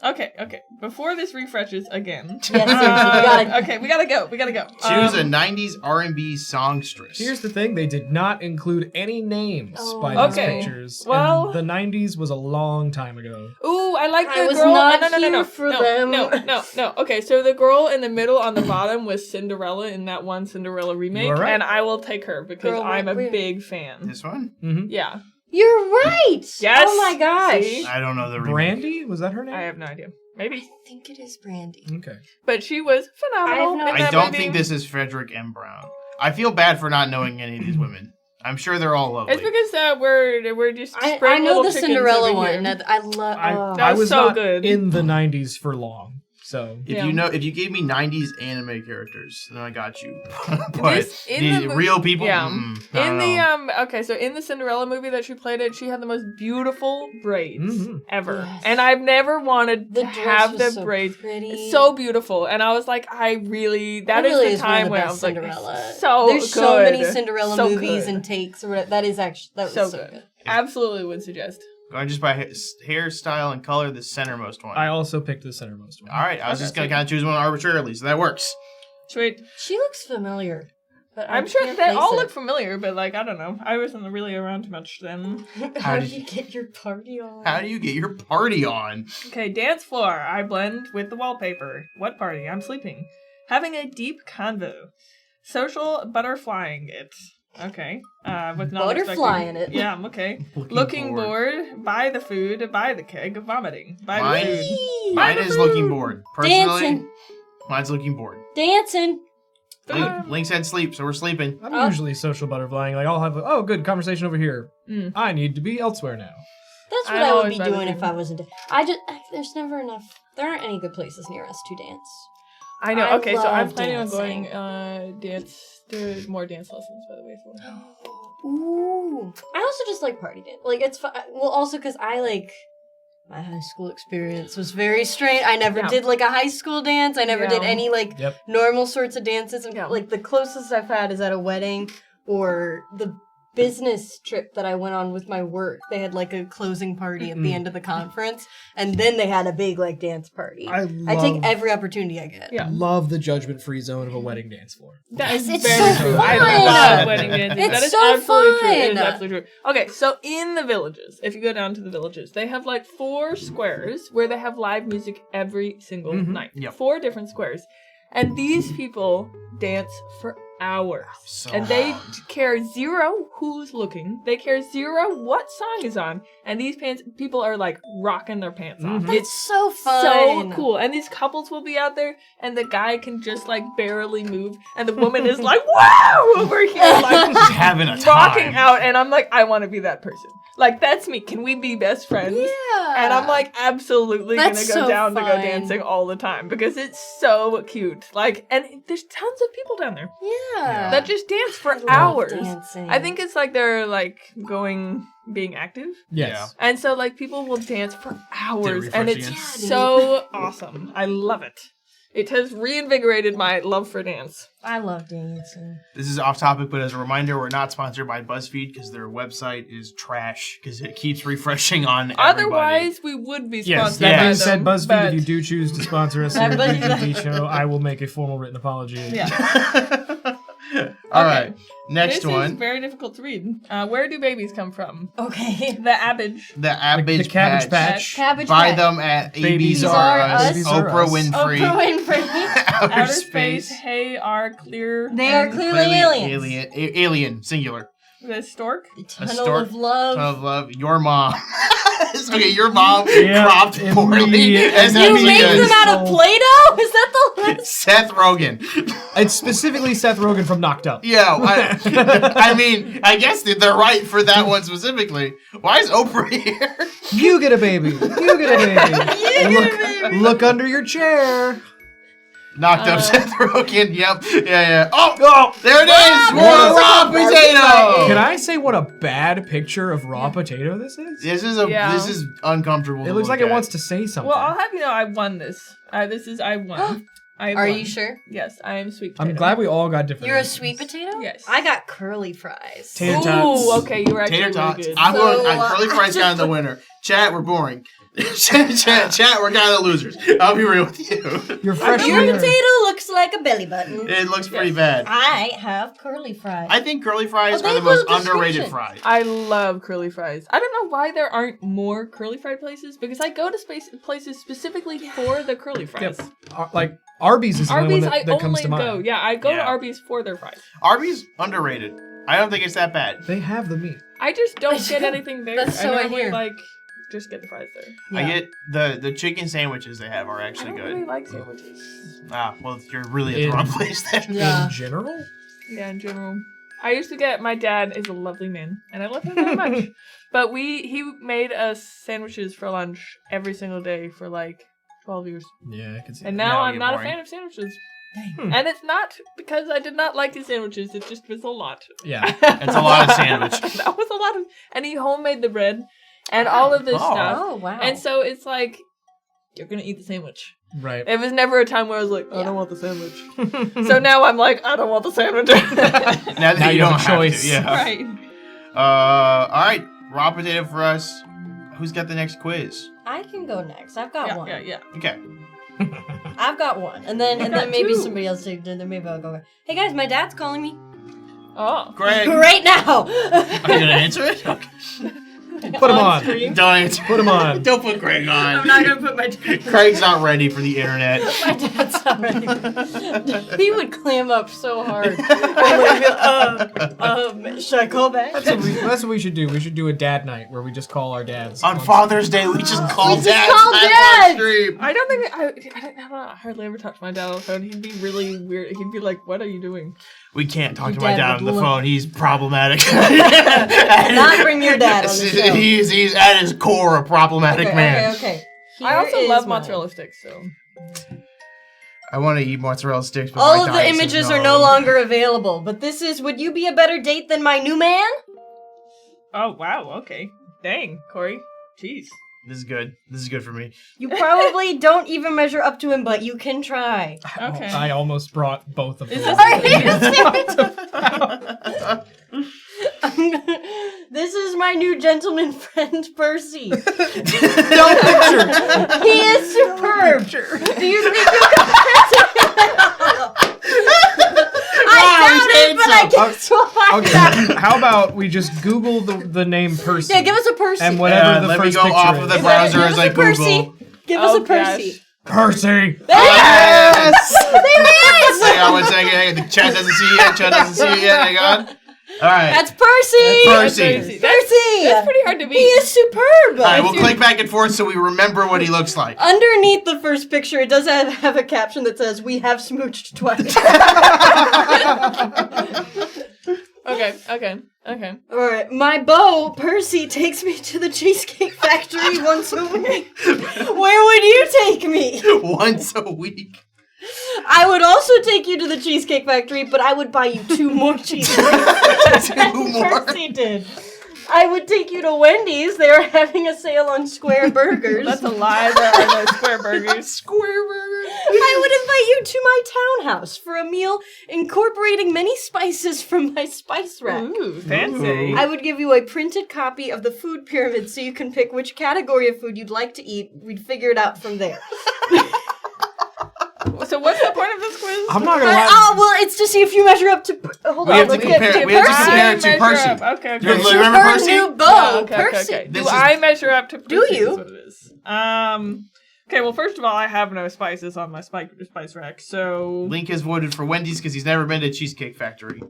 Okay. Before this refreshes again. Yes, seriously, we gotta. Okay, we gotta go. Choose a 90s R&B songstress. Here's the thing: they did not include any names Oh. by these Okay, pictures. well- and the '90s was a long time ago. Ooh, I like the I was girl. not no, here for them. No. Okay, so the girl in the middle on the bottom was Cinderella in that one Cinderella remake, You are right. and I will take her because Girl, I'm a where? big fan. This one? Mm-hmm. Yeah. You're right. Yes. Oh my gosh. See? I don't know the remake. Brandy, was that her name? I have no idea. I Maybe. think it is Brandy. Okay. But she was phenomenal. I have no- in I that don't movie. think this is Frederick M. Brown. I feel bad for not knowing any of these women. I'm sure they're all lovely. It's because we're just I spraying know little the chickens Cinderella over one. here. That I love. That I was was so not good. in the '90s for long, so If Yeah. if you gave me 90s anime characters, then I got you. But This- in the the mo- real people, yeah. I In don't the know. so in the Cinderella movie that she played it, she had the most beautiful braids Mhm. ever, Yes. and I've never wanted The to dress have was the so braids. pretty. It's so beautiful, and I was like, that really is the one of time the when I best was like, Cinderella. so There's so good. many Cinderella So movies good. and takes or whatever. That was so so good. good. Absolutely would suggest. Going just by hairstyle and color, the centermost one. I also picked the centermost one. All right, I was Okay, just going to so- kind of choose one arbitrarily, so that works. Sweet. She looks familiar, but I'm I sure can't they place all it. look familiar, but I don't know. I wasn't really around too much then. How How did did you get your party on? How do you get your party on? Okay, dance floor. I blend with the wallpaper. What party? I'm sleeping. Having a deep convo. Social butterflying it. Okay. With not Butterflying expecting- it. Yeah, I'm okay. Looking bored. Buy the food. Buy the keg. Vomiting. Buy Mine- the food. Whee! Mine is looking bored. Personally, Dancing. mine's looking bored. Dancing. Link said sleep, so we're sleeping. I'm Oh. usually social butterflying. I'll have good conversation over here. Mm. I need to be elsewhere now. That's what I'm I would always be doing better if I wasn't. There's never enough. There aren't any good places near us to dance. I know. I Okay, so I'm love planning on dancing. going to more dance lessons, by the way. So. Ooh. I also just like party dance. Like, it's fun. Well, also because I like... My high school experience was very strange. I never did, like, a high school dance. I never did any, like, normal sorts of dances. And, like, the closest I've had is at a wedding or the business trip that I went on with my work. They had, like, a closing party at the end of the conference. And then they had a big, like, dance party. I take every opportunity I get. Yeah. Love the judgment-free zone of a wedding dance floor. That is it's very so true. fun. I love wedding dancing. That is so absolutely true. fun. It is absolutely true. Okay, so in the villages, if you go down to the villages, they have like 4 squares where they have live music every single night. Yep. 4 different squares. And these people dance for hours. And they care zero who's looking. They care zero what song is on. And these people are like rocking their pants off. It's so fun. So cool. And these couples will be out there and the guy can just like barely move and the woman is like, wow, over here, like having a time. rocking out. And I'm like, I want to be that person. Like, that's me. Can we be best friends? Yeah. And I'm like, absolutely That's gonna go so down to go fun. dancing all the time because it's so cute. Like, and there's tons of people down there Yeah. that just dance for love hours. dancing. I think it's like they're like being active. Yes. And so like people will dance for hours Get and refreshing. it's Yeah, so awesome. I love it. It has reinvigorated my love for dance. I love dancing. This is off topic, but as a reminder, we're not sponsored by Buzzfeed because their website is trash because it keeps refreshing on everybody. Otherwise, we would be Yes, sponsored yeah. by That being them. said, BuzzFeed, but if you do choose to sponsor us here at the BGT show, I will make a formal written apology. Yeah. All right, next this one. is very difficult to read. Where do babies come from? Okay. The Abbage. The Cabbage, The Cabbage Patch. Cabbage Buy Patch. them at Babies ABs Are R Us. Us, Babies Are Oprah Us. Winfrey, Oprah Winfrey. Outer Space, Hey are clear. They are and clearly aliens. Alien, singular. The stork. The tunnel stork, of love. Ton of love. Your mom. Okay, your mom Yeah, cropped in poorly. the- as You that made because them out of Play-Doh? Is that the list? Seth Rogen. It's specifically Seth Rogen from Knocked Up. Yeah, I mean, I guess that they're right for that one specifically. Why is Oprah here? You get a baby. You get a baby. Look under your chair. Knocked up Seth Rogen. Yep. Yeah. Oh, there it is. Raw Raw potato. potato. Can I say what a bad picture of raw potato this is? This is Yeah. This is uncomfortable. It to looks look like it at. wants to say something. Well, I'll have you know I won this. I won. I Are won. you sure? Yes, I am sweet potato. I'm glad we all got different. You're a answers. sweet potato? Yes. I got curly fries. Tater tots. Ooh, okay, you were actually Tater tots. really good. I'm going. So, Curly fries down in the winner. Chat, we're boring. Chat, we're kind of losers. I'll be real with you. You're Your freshman. potato looks like a belly button. It looks pretty bad. I have curly fries. I think curly fries Oh, are they the most have a little underrated description. fries. I love curly fries. I don't know why there aren't more curly fried places because I go to places specifically for the curly fries. Yep. Like Arby's is the only Arby's, one I that comes only to go. mind. Yeah, I go to Yeah. Arby's for their fries. Arby's underrated. I don't think it's that bad. They have the meat. I just don't get anything there. That's so I normally hear. like just get the fries there. Yeah. I get the chicken sandwiches they have are I actually don't good. really like sandwiches. Ah, well, you're really at the wrong place then. Yeah. In general? Yeah, in general. I used to get, my dad is a lovely man, and I love him very much. But he made us sandwiches for lunch every single day for like 12 years. Yeah, I can see And that. now Now I'm you're not boring. a fan of sandwiches. Dang. And it's not because I did not like his sandwiches, it just was a lot. Yeah. It's a lot of sandwich. That was a lot of, and he homemade the bread and all of this Oh. stuff. Oh, wow. And so it's like, you're gonna eat the sandwich. Right. It was never a time where I was like, I Yeah. don't want the sandwich. So now I'm like, I don't want the sandwich. Now that Now you you have don't a have choice. to. Yeah. Right. All right. Raw potato for us. Who's got the next quiz? I can go next. I've got one. Yeah. Okay. I've got one. And then got maybe two. somebody else take then maybe I'll go. Hey guys, my dad's calling me. Oh. Greg. Right now. Are you going to answer it? Okay. Put him on. Screen. Don't answer. Put him on. Don't put Greg on. I'm not gonna put my dad. Craig's not ready for the internet. My dad's not ready. He would clam up so hard. Should I call back? That's what we should do. We should do a dad night where we just call our dads. On Father's Day, we just call just Dad. call live Dad. on stream. I don't think I hardly ever touch my dad on the phone. He'd be really weird. He'd be like, "What are you doing?" We can't talk Your to my dad dad would on the look- phone. He's problematic. Not bring your dad on the show. He's at his core a problematic man. Okay. I Here also is love mine. mozzarella sticks. So I want to eat mozzarella sticks, but All my of the diet says images no. are no longer available, but this is, would you be a better date than my new man? Oh, wow, okay. Dang, Corey. Jeez. This is good. This is good for me. You probably don't even measure up to him, but you can try. Okay. I almost brought both of them. This is my new gentleman friend, Percy. Don't picture. He is superb. Do you think you can fit him? I doubt it, but I guess we'll find out. Okay, how about we just Google the name Percy? Yeah, give us a Percy. And whatever the let first me go picture off of the is. browser Give as us I a Percy. Google. Give us Oh, a Percy. Percy. Yes! There he is! Hang on 1 second. Hang on. The chat doesn't see it yet. Chat doesn't see it yet. Hang on. All right. That's Percy! Percy. Percy! That's pretty hard to beat. He is superb! All right, we'll click back and forth so we remember what he looks like. Underneath the first picture, it does have a caption that says, "We have smooched twice." Okay. Alright, my beau, Percy, takes me to the Cheesecake Factory once a week. Where would you take me? Once a week. I would also take you to the Cheesecake Factory, but I would buy you 2 more cheesecakes. 2 more? Percy did. I would take you to Wendy's. They are having a sale on square burgers. That's a lie. There are no square burgers. Square burger. I would invite you to my townhouse for a meal incorporating many spices from my spice rack. Ooh, fancy. I would give you a printed copy of the food pyramid so you can pick which category of food you'd like to eat. We'd figure it out from there. So what's the point of this quiz? I'm not gonna lie. Oh, well, it's to see if you measure up to... Hold We on, have to let's compare- get we have to Percy. compare it to Percy. Okay. Do you remember Her Percy? new beau, Yeah, okay. Percy. Do This is- I measure up to Percy? Do you? Is what it is. Okay, well, first of all, I have no spices on my spice rack, so... Link has voted for Wendy's because he's never been to Cheesecake Factory.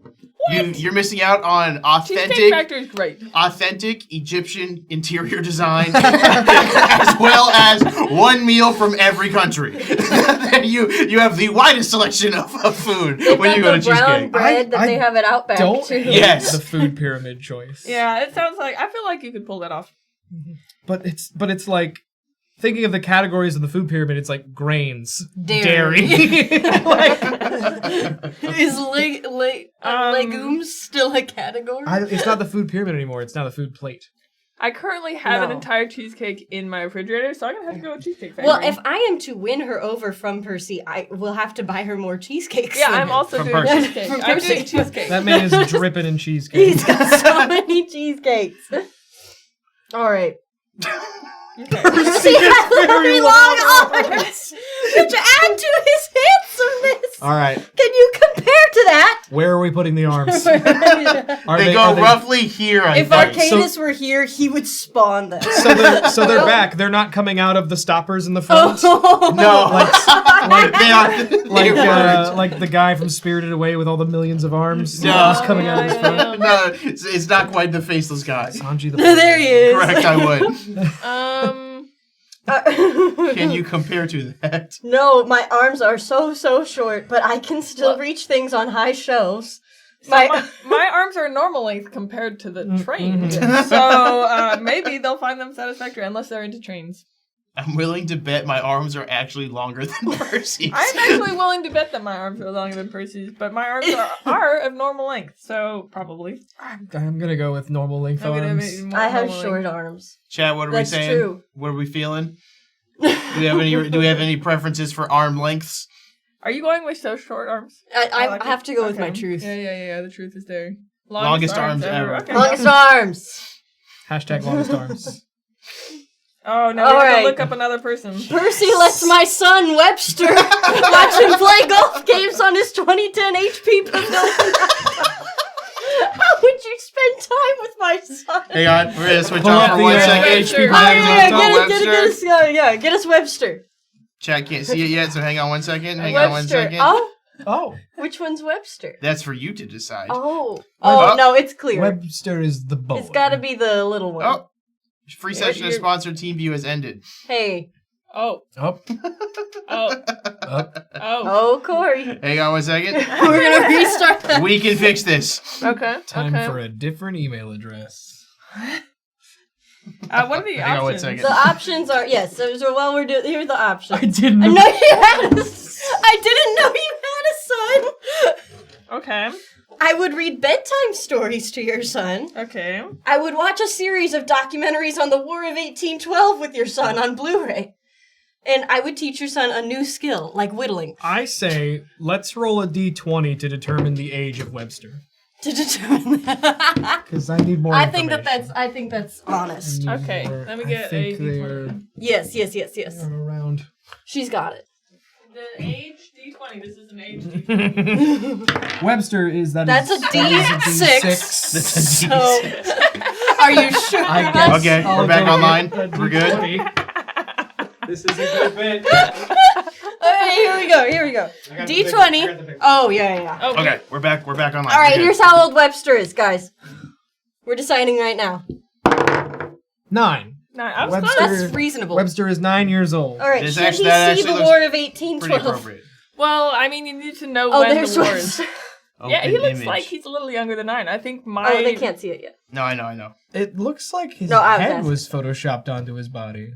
You're missing out on Cheesecake Factory is great. authentic Egyptian interior design, as well as one meal from every country. you have the widest selection of food They've when you go got to the brown Cheesecake. bread that I they have at Outback, Don't too. hate Yes. the food pyramid choice. Yeah, it sounds like... I feel like you could pull that off. But it's like thinking of the categories of the food pyramid. It's like grains, Dairy. like, Is legumes still a category? it's not the food pyramid anymore. It's now the food plate. I currently have an No. entire cheesecake in my refrigerator, so I'm gonna have to go with Cheesecake Factory. Well, if I am to win her over from Percy, I will have to buy her more cheesecakes. Yeah, I'm also From doing Percy. cheesecake. From I'm Percy. doing cheesecake. That man is dripping in cheesecake. He's got so many cheesecakes. All right. Okay. Percy has very long arms, which add to his handsomeness. All right, Can you compare to that? where are we putting the arms? They go are roughly here, I If think. Arcanus were here, he would spawn them. So they're back. They're not coming out of the stoppers in the front. No, Like they are. They weren't. like the guy from Spirited Away with all the millions of arms. No. Just coming out of his front. No, it's not quite the faceless guy. Sanji the There he is. Correct, I would. Can you compare to that? No, my arms are so short, but I can still reach things on high shelves. My arms are normal length compared to the train, so maybe they'll find them satisfactory unless they're into trains. I'm willing to bet my arms are actually longer than Percy's. I'm actually willing to bet that my arms are longer than Percy's, but my arms are of normal length, so probably. I'm gonna go with normal length I'm gonna arms. be more I have normal short length. arms. Chat, what are That's we saying? true. What are we feeling? Do we have any preferences for arm lengths? Are you going with so short arms? I like have it. to go with my Okay. truth. Yeah. The truth is there. Longest arms ever. Okay. Longest arms. Hashtag longest arms. Oh no, All we have right. to look up another person. Percy lets my son Webster watch him play golf games on his 2010 HP Pavilion. How would you spend time with my son? Hang on, we're gonna switch Pull off up for the, 1 second. Webster. HP Oh, yeah, Webster. get us Webster. Chat can't see it yet, so hang on 1 second. Hang on 1 Webster. second. Oh, Oh, which one's Webster? That's for you to decide. Oh, Oh. no, it's clear. Webster is the boy. It's got to be the little one. Oh, free session of you're- sponsored TeamView has ended. Hey, Oh, Up, oh, up. oh, Corey. Hang on 1 second. We're gonna restart that. We can fix this. okay. Time okay. for a different email address. What are the Hang on 1 options? second. The options are yes. So while we're doing, here are the options. I didn't. I know you had a. I didn't know you had a son. Okay. I would read bedtime stories to your son. Okay. I would watch a series of documentaries on the War of 1812 with your son on Blu-ray. And I would teach your son a new skill, like whittling. I say, let's roll a d20 to determine the age of Webster. To determine that. Because I need more I information. think that's honest. Okay, let me get a D20. Yes. They're around. She's got it. The age D20. This is an age D20. Webster is that. That's a D6. That's a So, are you sure? I guess. Okay, I'll we're back go online. with a We're good. D20. This is a good bit. Okay, here we go. D20. Oh, yeah. Oh, Okay, we're back online. All right, We're good. here's how old Webster is, guys. We're deciding right now. 9. No, I'm Webster- sorry. That's reasonable. Webster is 9 years old. All right, This should actually- he that see actually the looks War of Pretty 1812? appropriate. Well, I mean, you need to know Oh, when there's the war is. Webster. Yeah, he Open looks image. like he's a little younger than 9. I think my. Oh, they can't see it yet. No, I know. It looks like his No, I was head asking. was photoshopped onto his body.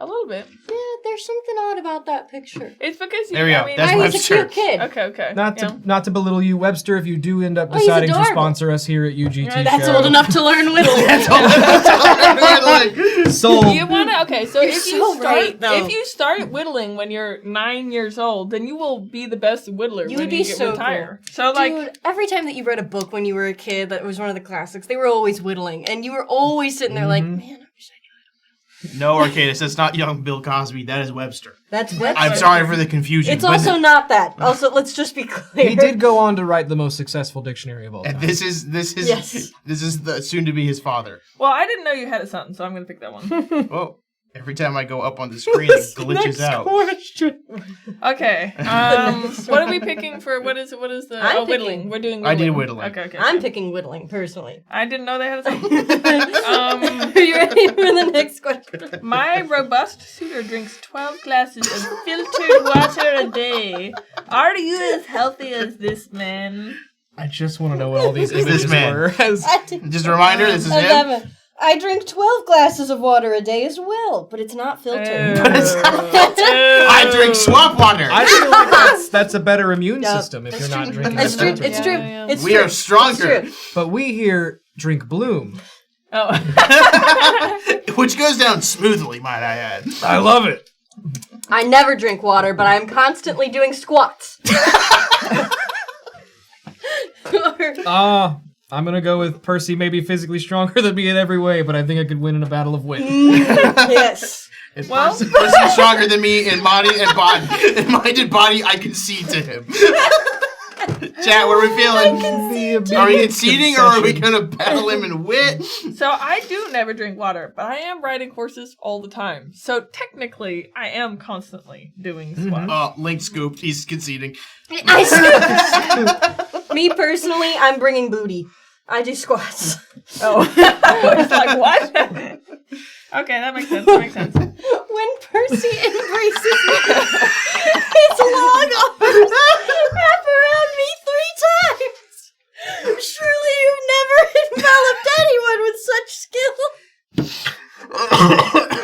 A little bit. Yeah, there's something odd about that picture. It's because There we go. I mean, That's He's a Webster. cute kid. Okay. Not to belittle you, Webster, if you do end up Oh, he's deciding to adorable. sponsor us here at UGT That's show. old enough to learn whittling. Sold. You wanna okay? So You're if so you start right, though. if you start whittling when you're 9 years old, then you will be the best whittler You when would you be get so retire. So like, Dude, every time that you read a book when you were a kid that was one of the classics, they were always whittling, and you were always sitting there like, man, I wish I No, Arcadis, that's not young Bill Cosby. That is Webster. That's Webster. I'm sorry for the confusion. It's but also not that. Also, let's just be clear. He did go on to write the most successful dictionary of all time. and this is Yes. this is the soon to be his father. well, I didn't know you had a son, so I'm gonna pick that one. Whoa! Every time I go up on the screen, it glitches out. Okay. What are we picking for? What is the? I'm whittling. picking- We're doing. I Whittling. did whittling. Okay. I'm picking whittling, personally. I didn't know they had a son. Are you ready for the next question? My robust suitor drinks 12 glasses of filtered water a day. Are you as healthy as this man? I just want to know what all these Is images this man? were. Just a reminder, this is him. 11. I drink 12 glasses of water a day as well, but it's not filtered. I drink swamp water. I feel like that's a better immune Yep, system if that's you're not true. drinking It's the true. filtered It's water. true. Yeah. It's We true. are stronger. It's true. But we here drink Bloom. Oh. Which goes down smoothly, might I add. I love it. I never drink water, but I'm constantly doing squats. I'm gonna go with Percy, maybe physically stronger than me in every way, but I think I could win in a battle of wit. Yes. If Well- person's stronger than me in body and body. In mind and body, I concede to him. Chat, what are we feeling? Are we conceding or are we gonna battle him in wit? So I do never drink water, but I am riding horses all the time. So technically, I am constantly doing squats. Oh, Link scooped. He's conceding. Me personally, I'm bringing booty. I do squats. Oh, I was like, what? Okay, that makes sense. When Percy embraces me, his long arms wrap around me 3 times. Surely you've never enveloped anyone with such skill.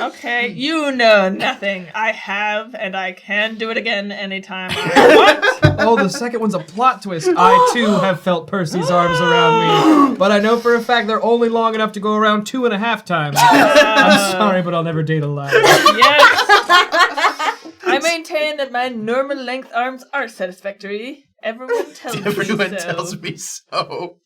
Okay, you know nothing. I have, and I can do it again anytime I want. Oh, the second one's a plot twist. I too have felt Percy's arms around me, but I know for a fact they're only long enough to go around 2.5 times. I'm sorry, but I'll never date a liar. Yes. I maintain that my normal length arms are satisfactory. Everyone tells Everyone me so. tells me so.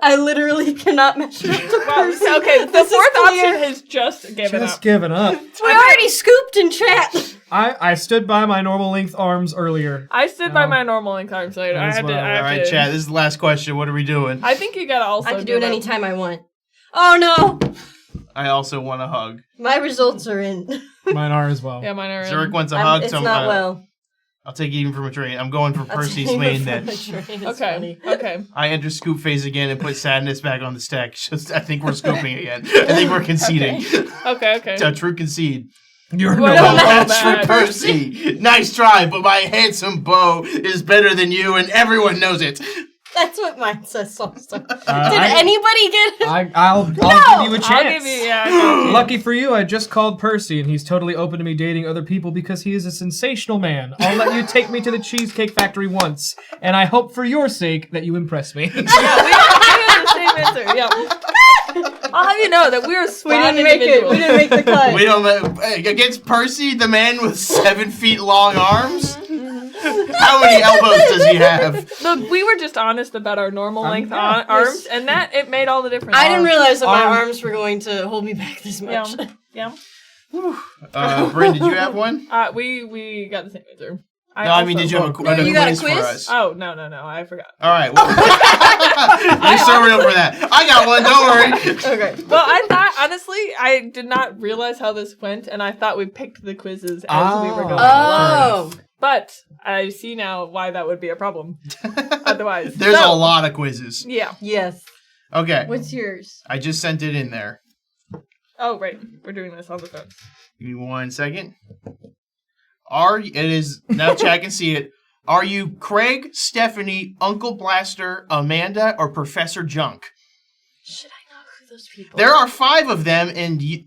I literally cannot measure up to Wow, Percy. okay, the This is fourth option clear. has just given Just up. giving up. We already scooped in chat. I stood by my normal length arms earlier. I stood by my normal length arms later. I As had to. well. I have All right, to. chat, this is the last question. What are we doing? I think you gotta also. I can do it give up. anytime I want. Oh no! I also want a hug. My results are in. Mine are as well. Yeah, mine are. Zurich wants a I'm- hug. it's so not well. I'll take it even from a train. I'm going for I'll Percy's take it main from then. a train, it's Okay. funny. Okay. I enter scoop phase again and put sadness back on the stack. Just, I think we're scooping again. I think we're conceding. Okay. Okay. It's a true concede. You're Well, no no, Match bad. for Percy. Nice try, but my handsome bow is better than you, and everyone knows it. That's what mine says also. Did I- anybody get it? I'll give you a chance. I'll give you, yeah. Lucky for you, I just called Percy, and he's totally open to me dating other people because he is a sensational man. I'll let you take me to the Cheesecake Factory once, and I hope for your sake that you impress me. Yeah, we had the same answer. Yeah. I'll have you know that we're We squad didn't make it. individuals. We didn't make the cut. We don't against Percy, the man with 7 feet long arms. How many elbows does he have? Look, we were just honest about our normal length yeah. arms, and that it made all the difference. I didn't realize that my Arm- arms were going to hold me back this much. Yeah. Yeah. Bryn, did you have one? We got the same answer. No, I mean, did you have a you got a quiz for quiz? us? Oh, no, I forgot. All right. Well, you're so real for that. I got one. Don't worry. Okay. Well, I thought, honestly, I did not realize how this went, and I thought we picked the quizzes as we were going along. Oh. But I see now why that would be a problem. Otherwise. There's So, a lot of quizzes. Yeah. Yes. Okay. What's yours? I just sent it in there. Oh, right. We're doing this on the phone. Give me 1 second. It is now chat can see it. Are you Craig, Stephanie, Uncle Blaster, Amanda, or Professor Junk? Should I know who those people There are 5 of them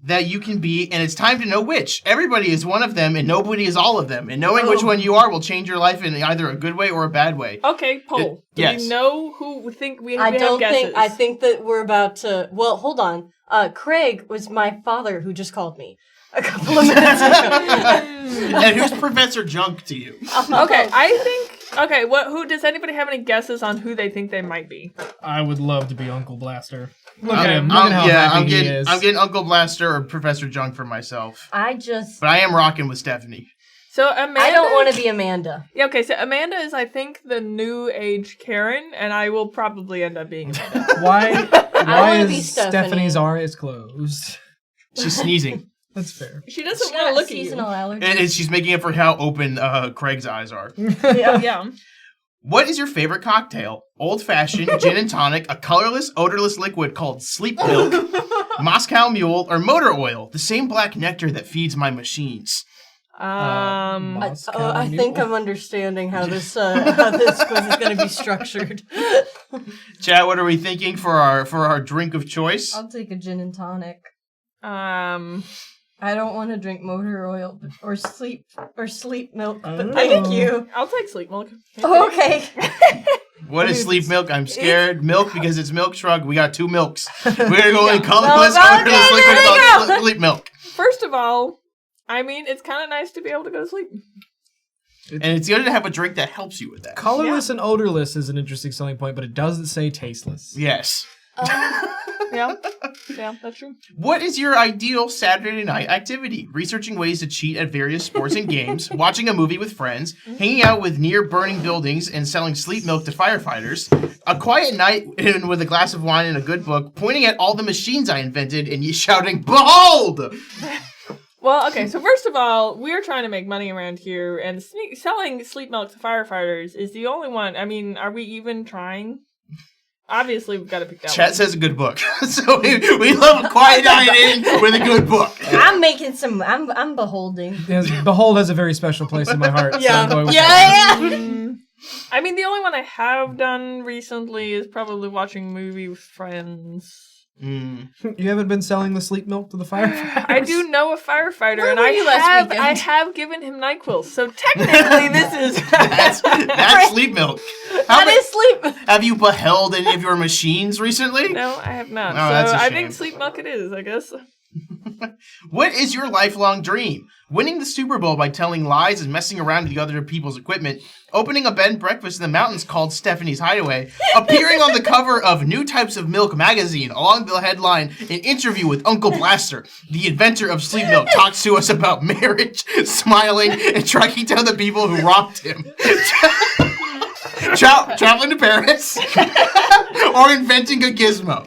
that you can be, and it's time to know which. Everybody is one of them, and nobody is all of them. And knowing which one you are will change your life in either a good way or a bad way. Okay, poll. Do yes. we know who we think we I have don't guesses? think. I think that we're about to. Well, hold on. Craig was my father who just called me a couple of minutes ago. And who's Professor Junk to you? Okay, I think. Okay, who does anybody have any guesses on who they think they might be? I would love to be Uncle Blaster. Look at him. Look at how I'm happy he is. getting Uncle Blaster or Professor Junk for myself. But I am rocking with Stephanie. So Amanda. I don't want to be Amanda. Yeah, okay, so Amanda is, I think, the new age Karen, and I will probably end up being Amanda. Why wanna be is Stephanie. Stephanie's eyes closed? She's sneezing. That's fair. She doesn't She's want to got look at seasonal you. allergies. And she's making up for how open Craig's eyes are. Yeah. What is your favorite cocktail? Old fashioned, gin and tonic, a colorless, odorless liquid called sleep milk, Moscow Mule, or motor oil, the same black nectar that feeds my machines. I think I'm understanding how this quiz is going to be structured. Chat, what are we thinking for our drink of choice? I'll take a gin and tonic. I'll I don't want to drink motor oil or sleep milk. But thank you. take sleep milk. Okay. What is sleep milk? I'm scared. Milk because it's Milk Shrug. We got 2 milks. We're going colorless, odorless liquid called sleep milk. First of all, I mean, it's kind of nice to be able to go to sleep. And it's good to have a drink that helps you with that. Colorless and odorless is an interesting selling point, but it doesn't say tasteless. Yes. Yeah, that's true. What is your ideal Saturday night activity? Researching ways to cheat at various sports and games, watching a movie with friends, hanging out with near burning buildings and selling sleep milk to firefighters, a quiet night with a glass of wine and a good book, pointing at all the machines I invented and shouting, "Behold!" Well, okay, so first of all, we're trying to make money around here, and selling sleep milk to firefighters is the only one. I mean, are we even trying? Obviously, we've got to pick that one. Chat says a good book. So we love a quiet night in with a good book. I'm making some. I'm beholding. Yes, Behold has a very special place in my heart. So I'm going with Yeah. I mean, the only one I have done recently is probably watching movie with friends. You haven't been selling the sleep milk to the firefighters? I do know a firefighter, Where and were you last weekend? I have given him NyQuil, so technically this is... That's sleep milk. That is sleep. Have you beheld any of your machines recently? No, I have not. Oh, that's so a I shame. think sleep milk it is, I guess. What is your lifelong dream? Winning the Super Bowl by telling lies and messing around with other people's equipment, opening a bed and breakfast in the mountains called Stephanie's Hideaway, appearing on the cover of New Types of Milk magazine, along the headline, an interview with Uncle Blaster, the inventor of sleep milk, talks to us about marriage, smiling, and tracking down the people who robbed him. Traveling to Paris, or inventing a gizmo.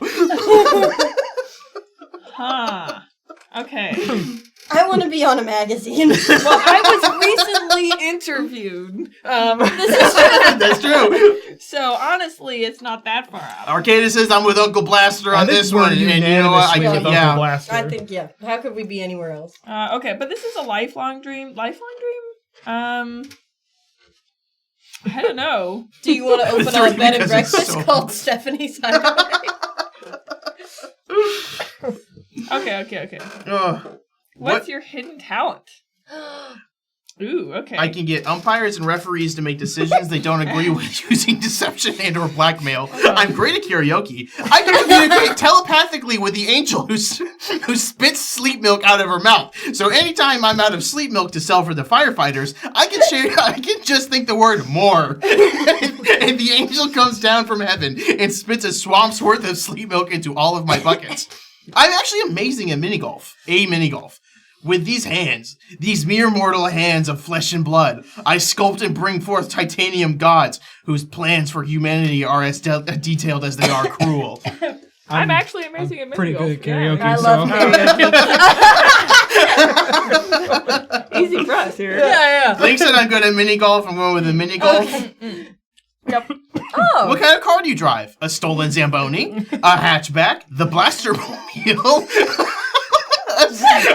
Huh. Okay. I want to be on a magazine. Well, I was recently interviewed. That's true. So honestly, it's not that far out. Arcada says I'm with Uncle Blaster on this one, and you know what? unanimously with Uncle Blaster. I think, yeah. How could we be anywhere else? Okay, but this is a lifelong dream. Lifelong dream? I don't know. Do you want to open Three a bed and because it's breakfast so called Stephanie's Hideaway? Okay. Ugh. What's your hidden talent? Ooh, okay. I can get umpires and referees to make decisions they don't agree with using deception and or blackmail. I'm great at karaoke. I can communicate telepathically with the angel who spits sleep milk out of her mouth. So anytime I'm out of sleep milk to sell for the firefighters, I can just think the word more. And the angel comes down from heaven and spits a swamp's worth of sleep milk into all of my buckets. I'm actually amazing at mini golf. With these hands, these mere mortal hands of flesh and blood, I sculpt and bring forth titanium gods whose plans for humanity are as detailed as they are cruel. I'm actually amazing at mini pretty golf. good at karaoke. Yeah, I love karaoke. easy for us here. Yeah. Link said I'm good at mini golf. I'm going with a mini golf. Okay. Yep. Oh. What kind of car do you drive? A stolen Zamboni? A hatchback? The Blaster Mobile?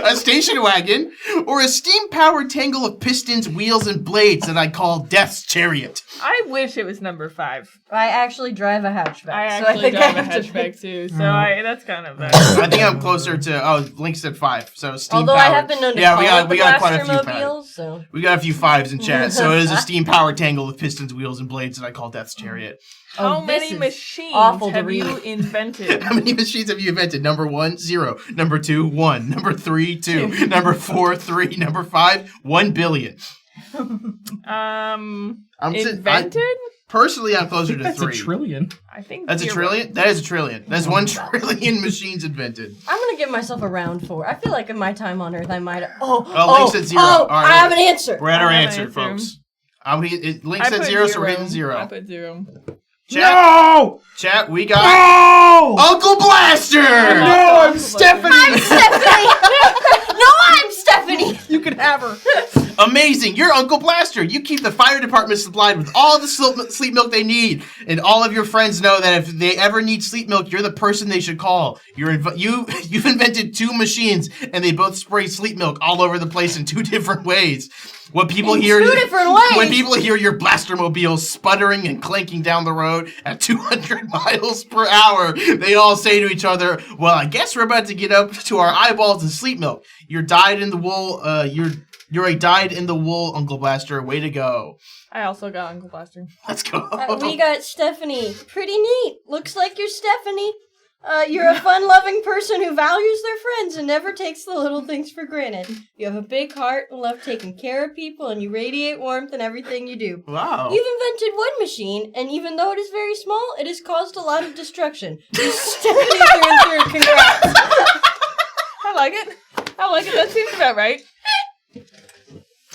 A station wagon? Or a steam-powered tangle of pistons, wheels, and blades that I call Death's Chariot? I wish it was number 5. I actually drive a hatchback. I so actually think I drive a have to hatchback too, so that's kind of I think I'm closer to. Link said 5. So steam Although powered. I have been known to yeah, call we it got the quite a Blaster few. Mobile, so. We got a few 5s in chat. So it is a steam powered tangle of pistons, wheels, and blades that I call Death's Chariot. How this many is machines awful to have read. you invented? How many machines have you invented? Number 1, 0. Number 2, 1. Number 3, 2. Number 4, 3. Number 5, 1 billion. Invented? Personally, I'm closer to That's 3. a trillion. I think That's a you're trillion? That is a trillion. That's 1 trillion machines invented. I'm gonna give myself a round 4. I feel like in my time on Earth, I might have. Link said 0. Oh, All right, I have an answer. We're at our I have an answer, answer. folks. Link I said put 0, so we're hitting 0. I put 0. Chat, No! chat, we got No! Uncle Blaster! No, I'm Stephanie! I'm Stephanie! No, I'm Stephanie! You can have her. Amazing! You're Uncle Blaster! You keep the fire department supplied with all the sleep milk they need. And all of your friends know that if they ever need sleep milk, you're the person they should call. You've invented 2 machines, and they both spray sleep milk all over the place in 2 different ways. When people hear 2 different ways? When people hear your blaster mobile sputtering and clanking down the road at 200 miles per hour, they all say to each other, "Well, I guess we're about to get up to our eyeballs in sleep milk. You're dyed in the wool. You're a dyed in the wool Uncle Blaster. Way to go! I also got Uncle Blaster. Let's go." We got Stephanie. Pretty neat. Looks like you're Stephanie. You're a fun-loving person who values their friends and never takes the little things for granted. You have a big heart and love taking care of people, and you radiate warmth in everything you do. Wow. You've invented one machine, and even though it is very small, it has caused a lot of destruction. You're Stephanie through and through. Congrats. I like it. That seems about right.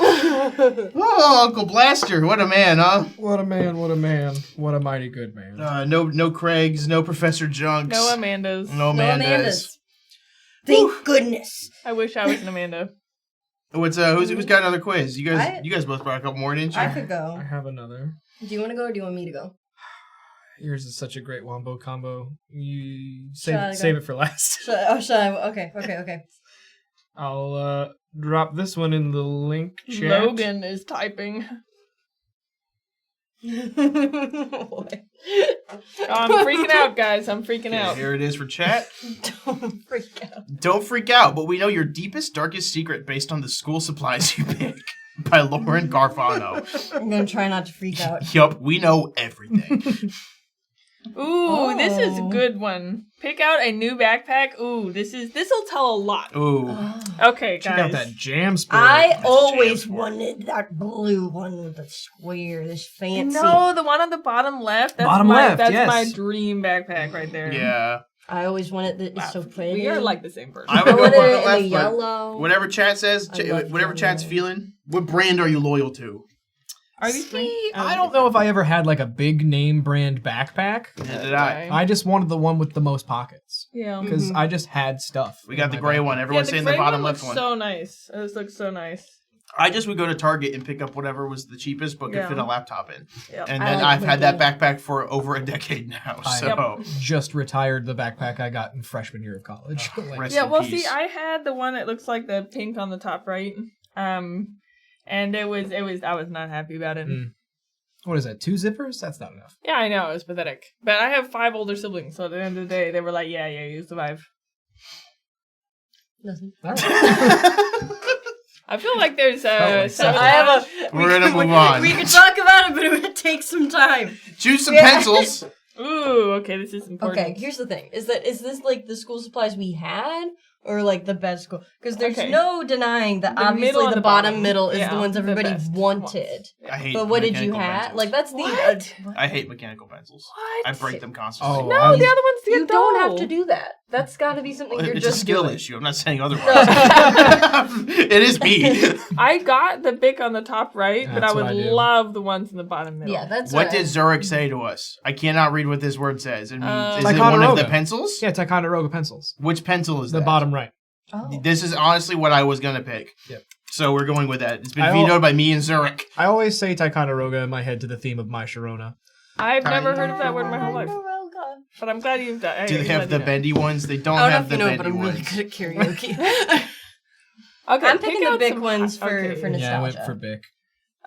Oh, Uncle Blaster! What a man, huh? What a man, what a man. What a mighty good man. No Craigs, no Professor Junks, No Amandas. no Amandas. Thank goodness. I wish I was an Amanda. Who's got another quiz? You I- guys both brought a couple more, didn't you? I could I go. have another. Do you want to go or do you want me to go? Yours is such a great wombo combo. You Shall I save go? it for last. Shall I? Okay. I'll drop this one in the link chat. Logan is typing. What? I'm freaking out, guys. I'm freaking out. Here it is for chat. Don't freak out. Don't freak out, but we know your deepest, darkest secret based on the school supplies you pick. By Lauren Garfano. I'm gonna try not to freak out. Yup, we know everything. Ooh, this is a good one. Pick out a new backpack. Ooh, this'll tell a lot. Ooh. Okay, guys. Check out that jam sport. I That's a always jam wanted that blue one with the square, this fancy. No, the one on the bottom left. That's Bottom left, That's yes. my dream backpack right there. Yeah. I always wanted that. It's so pretty. We are like the same person. I I would go wanted for the it in left, the but yellow. whatever chat says, I love whatever chat's yellow. feeling, what brand are you loyal to? Are these See, I don't know if I ever had like a big name brand backpack. Neither did I. I just wanted the one with the most pockets. Yeah. Because I just had stuff. We got in the my gray backpack. one. Everyone's saying the gray bottom one left looks one. so nice. This looks so nice. I just would go to Target and pick up whatever was the cheapest but could Yeah. fit a laptop in. Yep. And I then like I've had that Houdini. backpack for over a decade now. I- So Just retired the backpack I got in freshman year of college. rest Yeah, in well, peace. see, I had the one that looks like the pink on the top right. And I was not happy about it. Mm. What is that? 2 zippers? That's not enough. Yeah, I know, it was pathetic. But I have 5 older siblings, so at the end of the day, they were like, yeah, you survive. Nothing. All right. I feel like there's We're gonna move on. We could talk about it, but it would take some time. Choose some pencils. Ooh, okay, this is important. Okay, here's the thing: is this like the school supplies we had, or like the best school? Because there's Okay. no denying that The middle obviously and the the bottom bottom. middle is Yeah, the ones the everybody best wanted. I hate. But what did you mechanical have? pencils. Like that's the. What? I hate mechanical pencils. What? I break them constantly. Oh, No, I was- the other one's you get don't have dull. to do that. That's got to be something you're It's just a skill doing. issue. I'm not saying otherwise. It is me. I got the Bic on the top right, but I That's would what I do. love the ones in the bottom middle. Yeah, that's What right. did Zurich say to us? I cannot read what this word says. It means, is it Ticonderoga. one of the pencils? Yeah, Ticonderoga pencils. Which pencil is The that? bottom right. Oh. This is honestly what I was gonna pick. Yep. So we're going with that. It's been I vetoed by me and Zurich. I always say Ticonderoga in my head to the theme of My Sharona. I've never heard of that word in my whole life. Ticonderoga. But I'm glad you've done. Do they have the bendy ones? They don't I don't know have if the you know, bendy but I'm really ones. good at karaoke. Okay, I'm pick picking the out big some ones for okay. Yeah, I went nostalgia. for Bic.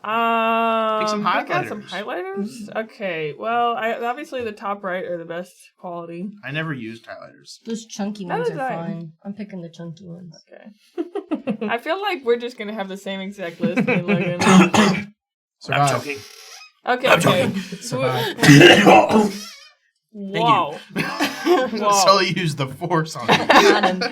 Pick some pick out some highlighters. highlighters. Okay, well, obviously the top right are the best quality. I never used highlighters. Those chunky Neither ones are did I. fun. I'm picking the chunky ones. Okay. I feel like we're just gonna have the same exact list. Me and Logan. I'm Survive. joking. Okay. I'm Okay. joking. Survive. Wow. Wow. Sully used the force on it. Got him.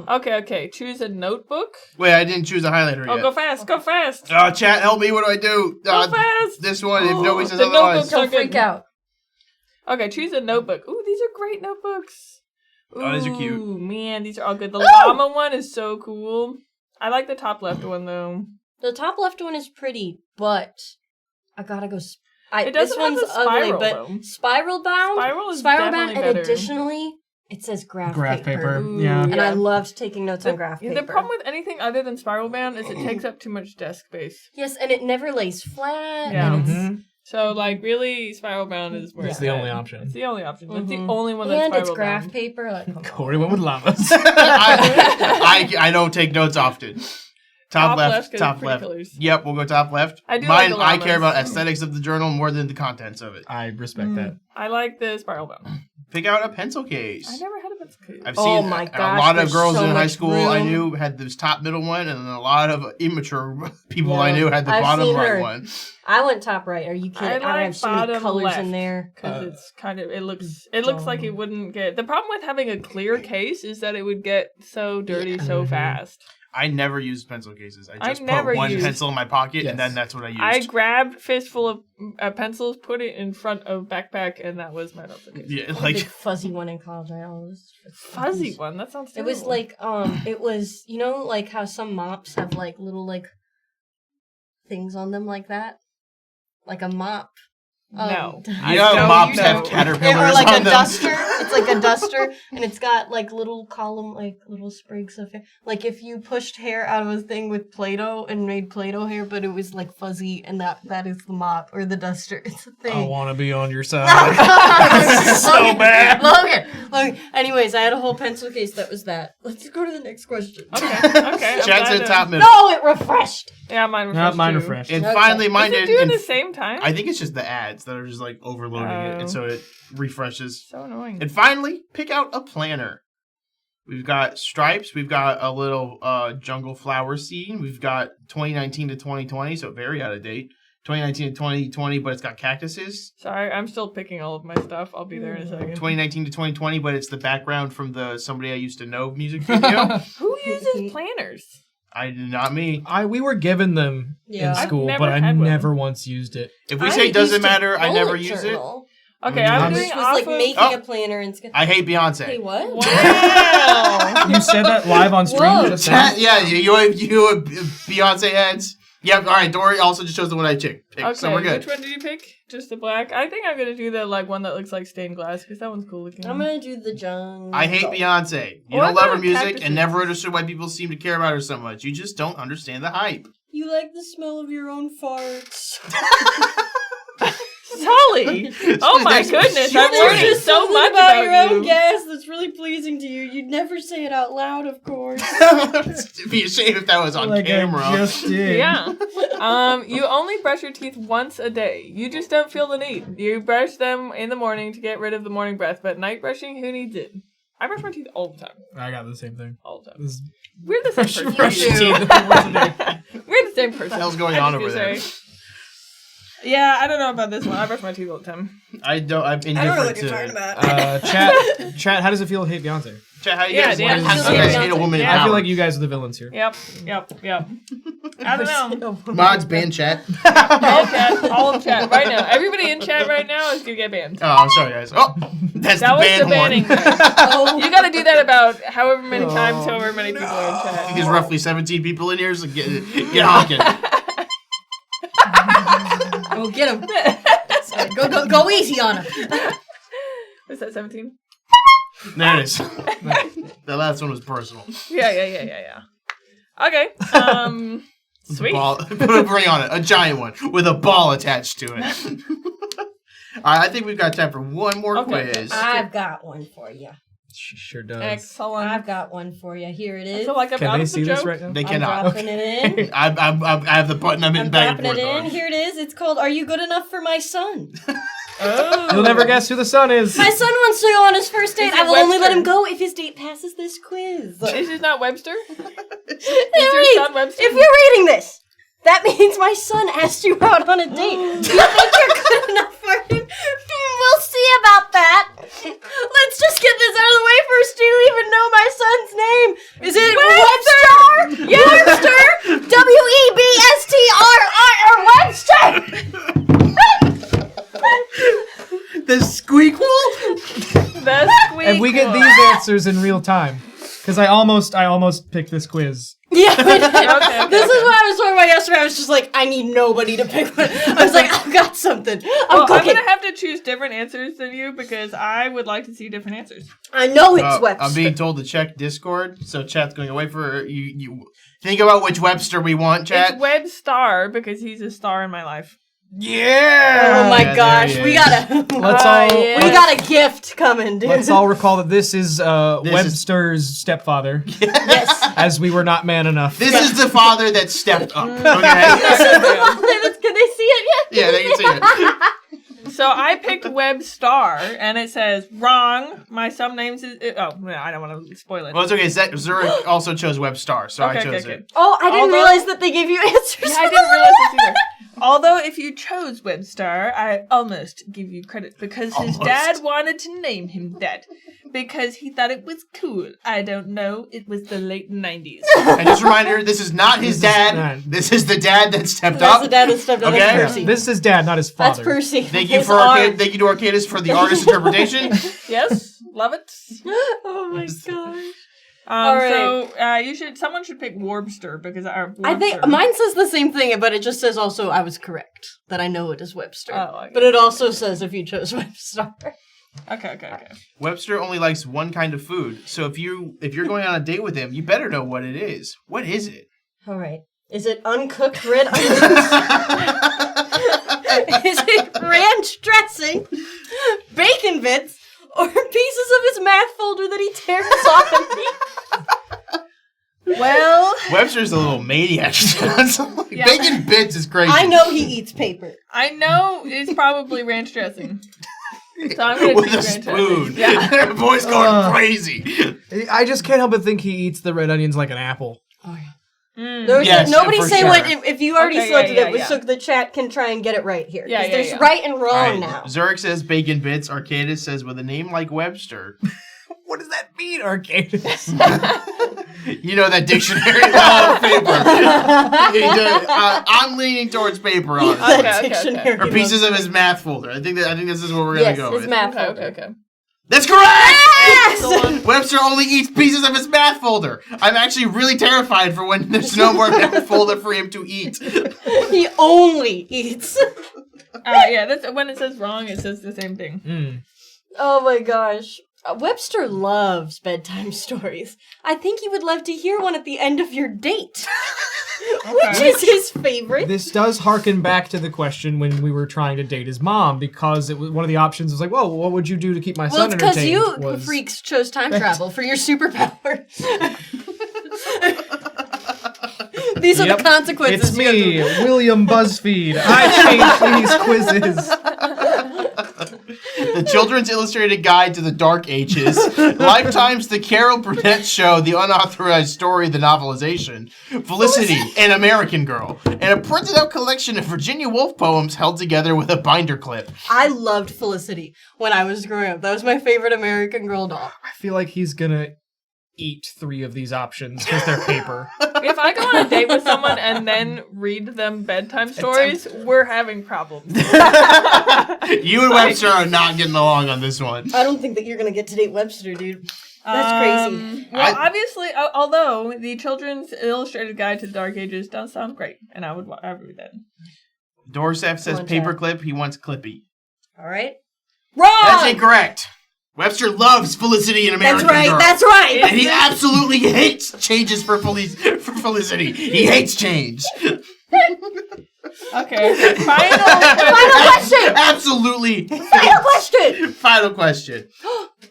Okay. Choose a notebook. Wait, I didn't choose a highlighter Oh, yet. go fast. Go fast. Chat, help me. What do I do? Go fast. This one, if nobody says The otherwise. notebook's Don't so freak good. out. Okay, choose a notebook. Ooh, these are great notebooks. Oh, these are cute. Ooh, man, these are all good. The llama one is so cool. I like the top left one though. The top left one is pretty, but I gotta go. It This doesn't have one's the spiral, ugly, but though. spiral bound. Spiral is bound, definitely and better. additionally, it says graph paper. Ooh, Yeah. And I yeah. loved taking notes on graph paper. The problem with anything other than spiral bound is it takes up too much desk space. Yes, and it never lays flat. Yeah. And, it's, Mhm. So, like, really, spiral bound is where It's it's the at. only option. It's the only option. It's the Mhm. only one that's and spiral it's graph bound. paper. Like, come on. Corey went with llamas. I don't take notes often. Top left, 'cause top pretty left. colors. Yep, we'll go top left. I do Mine, like the I care llamas. about aesthetics of the journal more than the contents of it. I respect that. I like the spiral bound. Pick out a pencil case. I never had a pencil case. I've Oh seen my a gosh, lot of there's girls so in high much school I room. knew had this top middle one, and then a lot of immature people I Yeah. knew had the I've bottom seen right her. one. I went top right. Are you kidding? I I, like have so many bottom colors left. in there. Because it's kind of, it looks like it wouldn't get, the problem with having a clear case is that it would get so dirty so fast. I never used pencil cases. I just never put one used- pencil in my pocket, Yes. and then that's what I used. I grabbed fistful of pencils, put it in front of backpack, and that was my pencil case. yeah, I had a like big fuzzy one in college. I always Fuzzy one, that sounds It terrible. was like it was like how some mops have like little like things on them like that, like a mop. No. you know, don't mops know. have caterpillars or like on a them. duster. It's like a duster, and it's got like little column, like little sprigs of hair. Like if you pushed hair out of a thing with Play-Doh and made Play-Doh hair, but it was like fuzzy, and that is the mop or the duster. It's a I thing. want to be on your side. so so bad. Logan. Anyways, I had a whole pencil case that was that. Let's go to the next question. Okay. I'm Chat glad said to- top middle. No, it refreshed. Yeah, mine refreshed. Not mine too. refreshed. And Okay. finally, mine Does it did. do it and at the same time? I think it's just the ads that are just like overloading it, and so it refreshes. So annoying. And finally, pick out a planner. We've got stripes. We've got a little jungle flower scene. We've got 2019 to 2020, so very out of date. 2019 to 2020, but it's got cactuses. Sorry, I'm still picking all of my stuff. I'll be there in a second. 2019 to 2020, but it's the background from the Somebody I Used to Know music video. Who uses planners? Not me. We were given them Yeah. in I've school, never but I had one. never once used it. If we I say doesn't used a matter, I never bullet use it. journal, Okay, I'm Which doing Which was off like of... making Oh. a planner and I hate Beyonce. Hey, what? Wow! You said that live on stream Whoa. just now? Yeah, you Beyonce heads. Yep, all right. Dory also just chose the one I picked, Okay, so we're good. which one did you pick? Just the black? I think I'm gonna do the one that looks like stained glass because that one's cool looking. I'm gonna do the jungle. I hate Beyonce. You What don't love her about music cactuses? and never understood why people seem to care about her so much. You just don't understand the hype. You like the smell of your own farts. Sully! Oh my goodness, I'm There's learning just so something much about about your own you. gas that's really pleasing to you. You'd never say it out loud, of course. It'd be a shame if that was on Like camera. I just did. Yeah. You only brush your teeth once a day. You just don't feel the need. You brush them in the morning to get rid of the morning breath, but night brushing, who needs it? I brush my teeth all the time. I got the same thing. All the time. This We're the same person. brush your teeth once a day. We're the same person. What the hell's going on over there? Yeah, I don't know about this one. I brush my teeth all the time. I'm indifferent I don't know what to you're talking it. about. Chat, how does it feel to hate Beyonce? Chat, how you Yeah, guys, Dan, how feel you guys like hate a woman in Yeah. I feel power? like you guys are the villains here. Yep. I don't know. Mods ban chat. All of chat right now. Everybody in chat right now is gonna get banned. Oh, I'm sorry, guys. Oh, that's That the was ban the horn. banning. You gotta do that about however many times, however many people are in chat. There's roughly 17 people in here, so get honking. Oh, get him. Sorry, go easy on him. Was that 17? There it is. The last one was personal. Yeah. Okay. Sweet. Ball, put a ring on it, a giant one with a ball attached to it. All right, I think we've got time for one more Okay. quiz. I've got one for you. She sure does. Excellent. I've got one for you. Here it I is. feel like I'm Can out they of the see this joke. right now? They I'm cannot. dropping it in. I have the button. I'm hitting I'm back and dropping forth it in. on. Here it is. It's called "Are You Good Enough for My Son?" Oh. You'll never guess who the son is. My son wants to go on his first date. Is it I will only let Webster? him go if his date passes this quiz. This is not Webster? Is It your reads, son Webster? if you're reading this, that means my son asked you out on a date. Do you think you're good enough for him? We'll see about that. Let's just get this out of the way first. Do you even know my son's name? Is it Webster? Webster? Webster? The squeakquel? The squeak. And we get these answers in real time. Because I almost picked this quiz. Yeah, Okay. this is what I was talking about yesterday. I was just like, I need nobody to pick one. I was like, I've got something. I'm I'm cooking. gonna have to choose different answers than you because I would like to see different answers. I know it's Webster. I'm being told to check Discord, so chat's going away for you. You think about which Webster we want, chat. It's Web Star because he's a star in my life. Yeah. Oh my Yeah, gosh, there we he is. gotta. Let's all yeah. We got a gift coming, dude. let's all recall that this is This is- Webster's stepfather, Yes. as we were not man enough. This is the father that stepped up. Okay. Can they see it yet? Yeah, they can see it. So I picked Web Star and it says wrong. My son names is I don't want to spoil it. Well, it's okay. Zurich also chose Webstar, so I chose it. Oh, I didn't Although- realize that they gave you answers. Yeah, I didn't realize this either. Although, if you chose Webstar, I almost give you credit because his Almost. dad wanted to name him that because he thought it was cool. I don't know. It was the late 90s. And just a reminder, this is not his dad. not- This is the dad that stepped That's up. the dad that stepped up. Okay. That's Percy. This is his dad, not his father. That's Percy. Thank you His for arm. thank you to Arcadis for the artist interpretation. Yes? Love it? Oh my gosh. So, someone should pick Warbster because I think mine says the same thing, but it just says also I was correct that I know it is Webster. Oh, okay. But it also says if you chose Webster. Okay. Webster only likes one kind of food, so if you're going on a date with him, you better know what it is. What is it? All right. Is it uncooked red onions? Is it ranch dressing, bacon bits, or pieces of his math folder that he tears off and eats? Well, Webster's a little maniac. Yeah. Bacon bits is crazy. I know he eats paper. I know it's probably ranch dressing. So I'm gonna With choose a ranch spoon. dressing. Yeah. Boy's going crazy. I just can't help but think he eats the red onions like an apple. Oh yeah. Mm. Yes, Nobody for say sure. what if you already Okay, selected yeah, it, yeah. so the chat can try and get it right here. 'Cause Yeah, there's yeah. right and wrong All right, now. Zurich says bacon bits. Arcadis says with a name like Webster. What does that mean, Arcadis? You know that dictionary law of paper. I'm leaning towards paper on it. That Okay. dictionary Or pieces was- of his math folder. I think this is what we're gonna Yes, go his with. math Okay, folder. okay. That's correct! Yes! Webster only eats pieces of his math folder. I'm actually really terrified for when there's no more math folder for him to eat. He only eats. Yeah, that's when it says wrong, it says the same thing. Oh my gosh. Webster loves bedtime stories. I think he would love to hear one at the end of your date. Which is his favorite. This does harken back to the question when we were trying to date his mom, because it was one of the options was like, "Whoa, what would you do to keep my Well, son it's because entertained?" you freaks chose time travel for your superpower. These are the consequences. It's me, William Buzzfeed. I changed these quizzes. The Children's Illustrated Guide to the Dark Ages, Lifetime's The Carol Burnett Show, The Unauthorized Story, The Novelization, Felicity, An American Girl, and a printed out collection of Virginia Woolf poems held together with a binder clip. I loved Felicity when I was growing up. That was my favorite American Girl doll. I feel like he's gonna eat 3 of these options because they're paper. If I go on a date with someone and then read them bedtime stories, we're having problems. You and Webster are not getting along on this one. I don't think that you're gonna get to date Webster, dude. That's crazy. Well, obviously, although the Children's Illustrated Guide to the Dark Ages does sound great, and I would read that. Dorsef says paperclip. He wants Clippy. All right. Wrong! That's incorrect. Webster loves Felicity and American Girl. That's right! And he absolutely hates changes for Felicity. He hates change. Okay. Final question! Absolutely. Final question! Final question.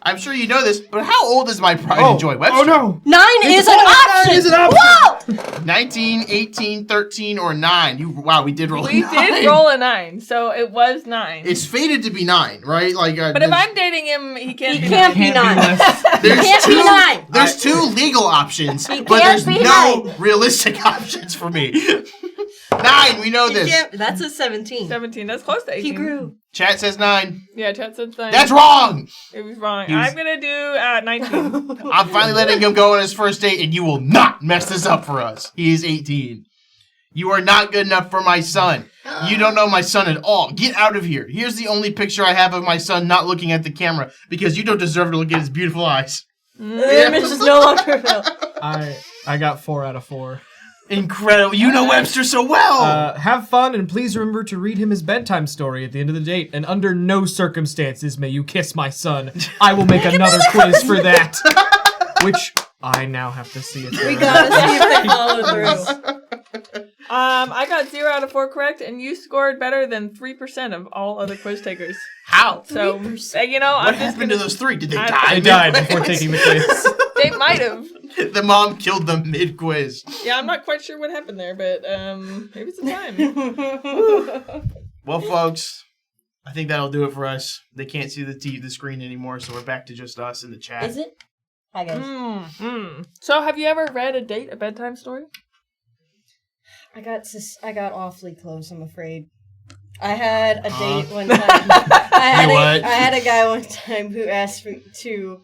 I'm sure you know this, but how old is my pride and joy, Webster? Oh no! 9 is an option! 9 is an option! Whoa! 19, 18, 13, or 9. Wow, we did roll a 9. We did roll a 9, so it was 9. It's fated to be 9, right? Like, but if I'm dating him, he can't be 9. Can't be 9. There's can't be 9. There's 2 legal options, but can't there's be no 9. realistic options for me. 9, we know this. That's a 17. 17, that's close to 18. He grew. Chat says 9. Yeah, chat says 9. That's wrong! It was wrong. I'm gonna do 19. I'm finally letting him go on his first date, and you will not mess this up for us. He is 18. You are not good enough for my son. You don't know my son at all. Get out of here. Here's the only picture I have of my son not looking at the camera, because you don't deserve to look at his beautiful eyes. The image is no longer available. I got 4 out of 4. Incredible. You know Webster so well. Have fun, and please remember to read him his bedtime story at the end of the date. And under no circumstances may you kiss my son. I will make another quiz for that. Which I now have to see. We gotta see if they follow through. I got 0 out of 4 correct, and you scored better than 3% of all other quiz takers. How? So, you know, What happened to those 3? Did they die? They died before taking the quiz. They might have. The mom killed them mid-quiz. Yeah, I'm not quite sure what happened there, but maybe it's a time. Well, folks, I think that'll do it for us. They can't see the screen anymore, so we're back to just us in the chat. Is it? Hi, guys. So, have you ever read a bedtime story? I got awfully close, I'm afraid. I had a date one time. I had a guy one time who asked me to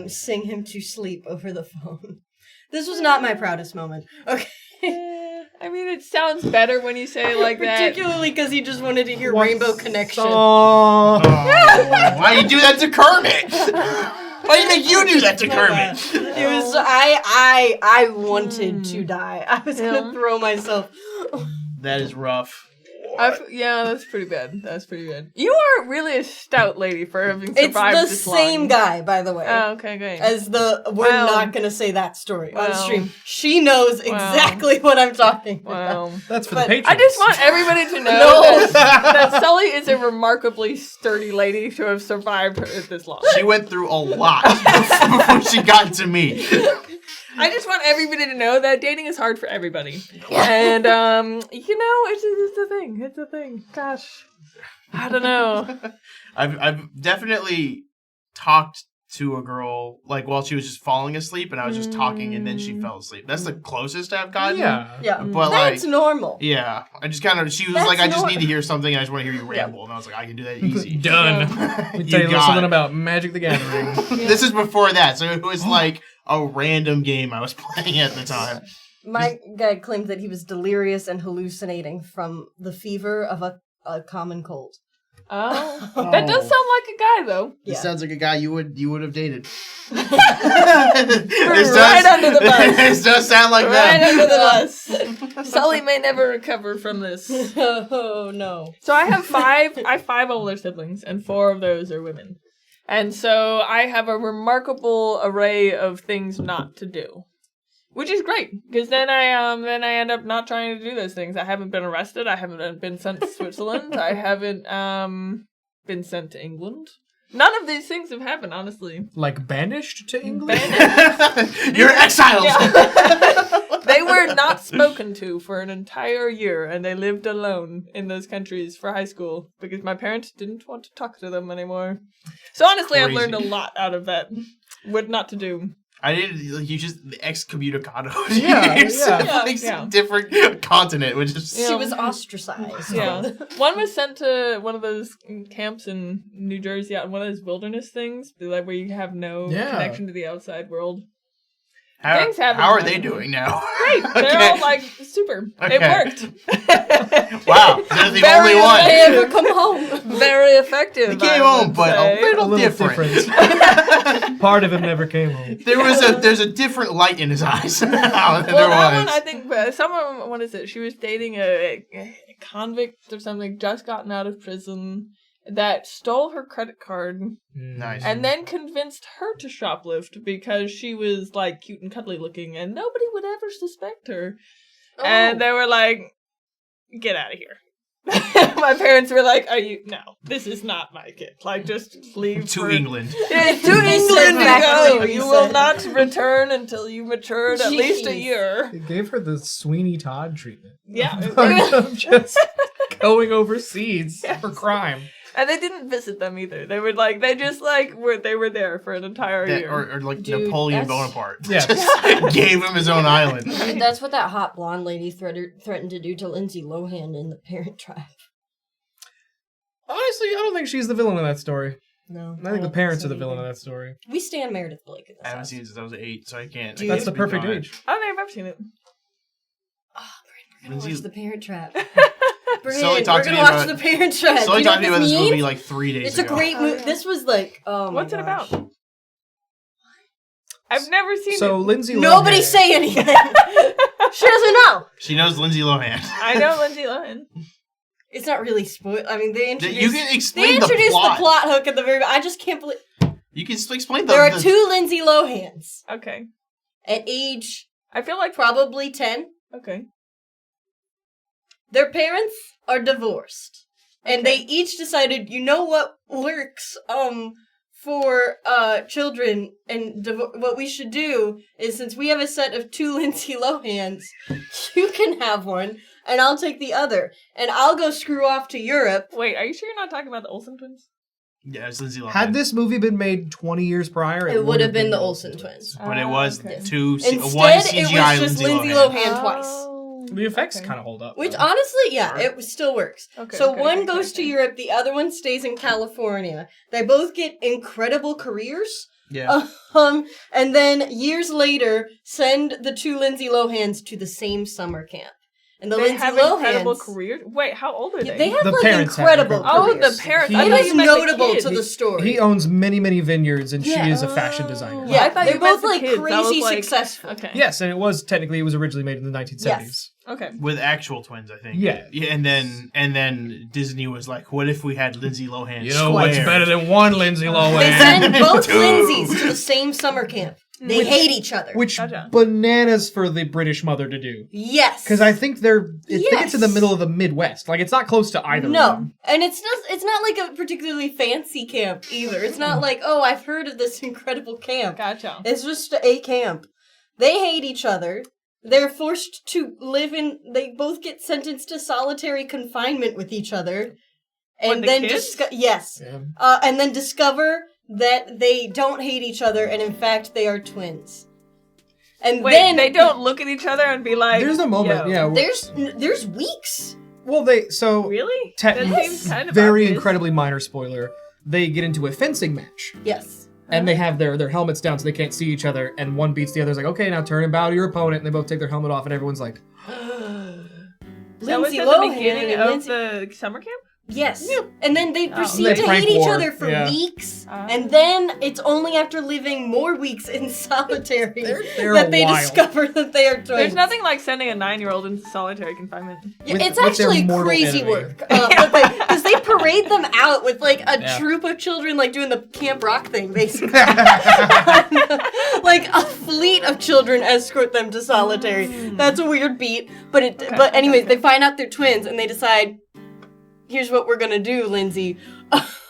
sing him to sleep over the phone. This was not my proudest moment. Okay. I mean, it sounds better when you say it like that. Particularly because he just wanted to hear Rainbow Connection. Oh, why you do that to Kermit? Why do you make you do that to Kermit? It was I wanted to die. I was gonna throw myself. That is rough. Yeah, that's pretty bad. That's pretty bad. You are really a stout lady for having survived It's the this long. same guy, by the way. Oh, okay, great. As we're not gonna say that story on stream. She knows exactly what I'm talking about. That's for the patrons. I just want everybody to know that Sully is a remarkably sturdy lady to have survived this long. She went through a lot before she got to me. I just want everybody to know that dating is hard for everybody. And, you know, it's a thing. It's a thing. Gosh. I don't know. I've definitely talked to a girl, like, while she was just falling asleep, and I was just talking, and then she fell asleep. That's the closest I've gotten. Yeah. But, that's normal. Yeah. I just kind of, she was like, I just need to hear something, I just want to hear you ramble. And I was like, I can do that easy. Done. Let me tell you something about Magic the Gathering. This is before that, so it was like a random game I was playing at the time. My guy claimed that he was delirious and hallucinating from the fever of a common cold. Oh. That does sound like a guy, though. This sounds like a guy you would have dated. Right under the bus. This does sound like Right that. under the bus. Sully may never recover from this. Oh, no. So I have 5 older siblings, and 4 of those are women. And so I have a remarkable array of things not to do. Which is great, because then I end up not trying to do those things. I haven't been arrested. I haven't been sent to Switzerland. I haven't been sent to England. None of these things have happened, honestly. Like banished to England? You're exiled. Yeah. They were not spoken to for an entire year, and they lived alone in those countries for high school because my parents didn't want to talk to them anymore. So honestly, I've learned a lot out of that. What not to do. I didn't, like, you just excommunicado. Yeah. Different continent, which is... She was ostracized. Yeah. One was sent to one of those camps in New Jersey, out in one of those wilderness things, like where you have no connection to the outside world. How are they doing now? Great. They're all like super. Okay. It worked. Wow. They're the Very only one. They ever come home? Very effective. They came home, but a little different. Part of him never came home. There's a different light in his eyes now than Well, there that was. one, I think, someone, what is it? She was dating a convict or something, just gotten out of prison, that stole her credit card Nice. and then convinced her to shoplift because she was, like, cute and cuddly looking and nobody would ever suspect her. Oh. And they were like, get out of here. My parents were like, no, this is not my kid. Like, just leave to England. Yeah, to England to go. You will not return until you matured at least a year. They gave her the Sweeney Todd treatment. Yeah. Of just going overseas for crime. And they didn't visit them either. They were like, they just like were there for an entire year. Or like Dude, Napoleon that's- Bonaparte. Yeah. Just gave him his own island. Dude, that's what that hot blonde lady threatened to do to Lindsay Lohan in The Parent Trap. Honestly, I don't think she's the villain of that story. No. I think the parents are the villain of that story. We stand Meredith Blake in this I haven't house. seen it since I was 8, so I can't. Dude. That's the speak perfect on it. age. I don't think I've ever seen it. Oh, Bryn, we're gonna Lindsay- watch The Parent Trap. Bryn, Sully we're talked to gonna me watch about- The Parent Trap. Sully You know talked to me what about this means? movie like 3 days It's ago. a great movie. This was like, oh my What's it gosh. about? I've never seen So it. Lindsay Lohan. Nobody say anything. She doesn't know. She knows Lindsay Lohan. I know Lindsay Lohan. It's not really spoil. I mean, they introduced. You can They explain introduced the plot. hook at the very. I just can't believe You can explain the. there are the- two Lindsay Lohans Okay. at age I feel like probably 10. okay. Their parents are divorced, and they each decided, you know what works for children, and what we should do is, since we have a set of two Lindsay Lohans, you can have one, and I'll take the other, and I'll go screw off to Europe. Wait, are you sure you're not talking about the Olsen twins? Yeah, it's Lindsay Lohan. Had this movie been made 20 years prior, It would have been the Olsen twins. But it was Okay. one Instead, CGI it was just Lindsay Lohan twice. Oh, The effects okay. kind of hold up. Which, though. honestly, yeah, it still works. Okay, So okay, one okay, goes to okay. Europe, the other one stays in California. They both get incredible careers. Yeah. And then years later, send the two Lindsay Lohans to the same summer camp. And the They Lindsay have Lohans, incredible careers. Wait, how old are they? they have The like parents have incredible incredible Oh, careers. the parents. He- I It thought is you meant the notable kids. to the story. He owns many, many vineyards, and Yeah. she is a fashion designer. Yeah, I thought they're you meant both the like kids. I was crazy like- successful. Okay. Yes, and it was originally made in the 1970s. Yes. Okay. With actual twins, I think. Yeah. And then Disney was like, "What if we had Lindsay Lohan?" You know what's squared? better than one Lindsay They Lohan? send both Two. Lindsays to the same summer camp. They hate each other. Which Gotcha. bananas for the British mother to do. Yes. Because I think I think it's in the Yes. middle of the Midwest. Like, it's not close to either of No, them. and it's not like a particularly fancy camp either. It's not like, oh, I've heard of this incredible camp. Gotcha. It's just a camp. They hate each other. They're forced to live in. They both get sentenced to solitary confinement with each other, What, and the then kids? yes, Yeah. and then discover that they don't hate each other, and in fact they are twins. And Wait, then they don't look at each other and be like. There's a moment, Yo. yeah. There's weeks. Well, so Really? te- That seems kind of very obvious. incredibly minor spoiler. They get into a fencing match, Yes. and they have their helmets down so they can't see each other. And one beats the other's like, okay, now turn and bow to your opponent. And they both take their helmet off, and everyone's like, That was Lindsay at the Lohan beginning and of Lindsay. the summer camp? Yes. And then they proceed They to prank hate each war, other for yeah. weeks. Ah. And then it's only after living more weeks in solitary they're that they wild. discover that they are twins. There's nothing like sending a 9-year-old into solitary confinement. Yeah, with- it's with their actually mortal crazy enemy. work. Because they parade them out with like a Yeah. troop of children, like doing the Camp Rock thing, basically. Like a fleet of children escort them to solitary. That's a weird beat. But anyways, they find out they're twins and they decide, here's what we're gonna do, Lindsay.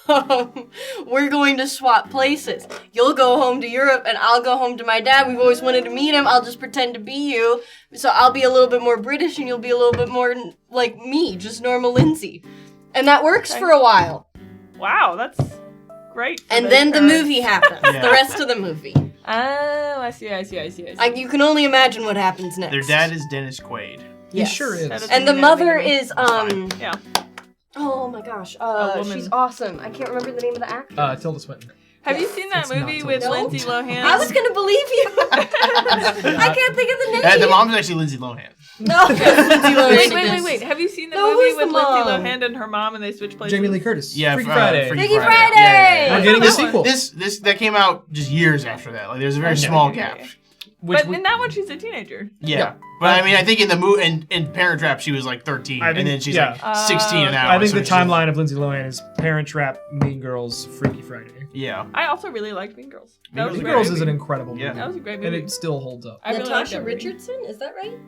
we're going to swap places. You'll go home to Europe and I'll go home to my dad. We've always wanted to meet him. I'll just pretend to be you. So I'll be a little bit more British and you'll be a little bit more like me, just normal Lindsay. And that works for a while. Wow, that's great. And then the movie happens. Yeah. The rest of the movie. Oh, I see. Like, you can only imagine what happens next. Their dad is Dennis Quaid. He sure is. And the mother is, Yeah. oh my gosh, woman. she's awesome. I can't remember the name of the actor. Tilda Swinton. Have you seen that It's not movie so with bad. Lindsay Lohan? I was gonna believe you. I can't think of the name. The mom's actually Lindsay Lohan. No, Lindsay Lohan. Wait. Have you seen the No, movie who's with the Lindsay mom? Lohan and her mom and they switch places? Jamie Lee Curtis. Yeah, Freaky for, Friday. Freaky Friday! Yeah. We're getting a That one. sequel. This that came out just years after that. Like there's a very small gap. But in that one, she's a teenager. Yeah. But I mean, I think in the movie, in Parent Trap, she was like 13, and then she's like 16 now. I think so the she's- timeline of Lindsay Lohan is Parent Trap, Mean Girls, Freaky Friday. Yeah. I also really liked Mean Girls. That was a Mean great Girls movie. is an incredible movie. Yeah. That was a great movie. And it still holds up. I really liked Natasha that movie. Richardson, is that right?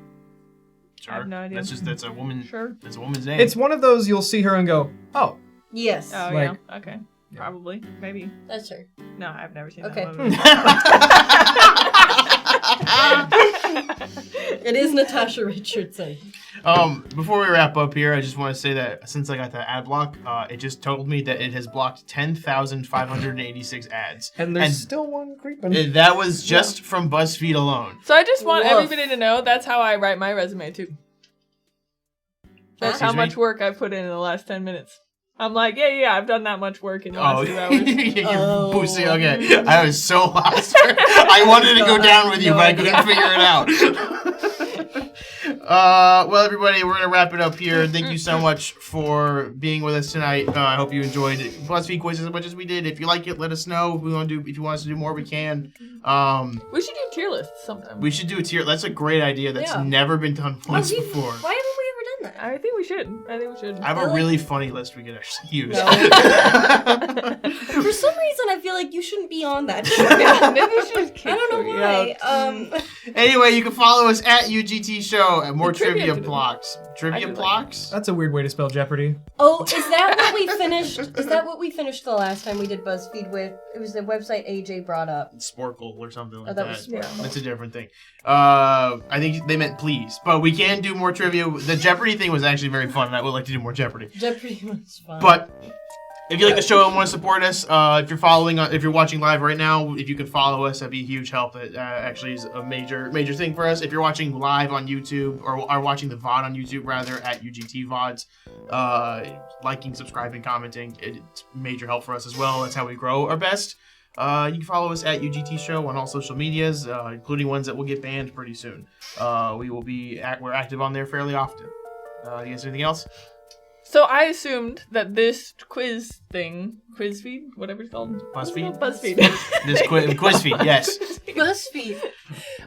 Sure. I have no idea. That's a woman. Sure. That's a woman's name. It's one of those you'll see her and go, oh. Yes. Oh, Like- yeah. Okay. Probably. Maybe. That's her. No, I've never seen Okay. that movie. It is Natasha Richardson. Before we wrap up here, I just want to say that since I got the ad block, it just told me that it has blocked 10,586 ads. And there's still one creeping. That was just from BuzzFeed alone. So I just want Woof. everybody to know that's how I write my resume, too. That's how Excuse me? much work I put in the last 10 minutes. I'm like, yeah, I've done that much work in the last 2 hours. You're boosting. Okay, I was so lost. I wanted to go down with you, but I couldn't figure it out. Well, everybody, we're gonna wrap it up here. Thank you so much for being with us tonight. I hope you enjoyed BuzzFeed quizzes as much as we did. If you like it, let us know. If you want us to do more, we can. We should do tier lists sometime. We should do a tier. That's a great idea. That's Yeah. never been done once Why before. haven't we ever done that? I think we should. I have a really funny list we could actually use. For some reason, I feel like you shouldn't be on that. Yeah, maybe we should just kick I don't know Cody why. out. Anyway, you can follow us at UGT Show and more The trivia trivia today. blocks. I Trivia do like blocks? That's a weird way to spell Jeopardy. Oh, is that what we finished? Is that what we finished the last time we did BuzzFeed with? It was the website AJ brought up. Sporkle or something like Oh, that was that. Sporkle. That's a different thing. I think they meant please, but we can do more trivia. The Jeopardy thing was actually very fun, and I would like to do more Jeopardy. Jeopardy was fun. But if you like the show and want to support us, if you're watching live right now, if you can follow us, that'd be a huge help. It actually is a major thing for us. If you're watching live on YouTube or are watching the VOD on YouTube rather at UGT VODs, liking, subscribing, commenting, it's major help for us as well. That's how we grow our best. You can follow us at UGT Show on all social medias, including ones that will get banned pretty soon. We're active on there fairly often. You guys anything else? So I assumed that this quiz feed, whatever it's called. BuzzFeed? BuzzFeed. This quiz feed, yes. BuzzFeed.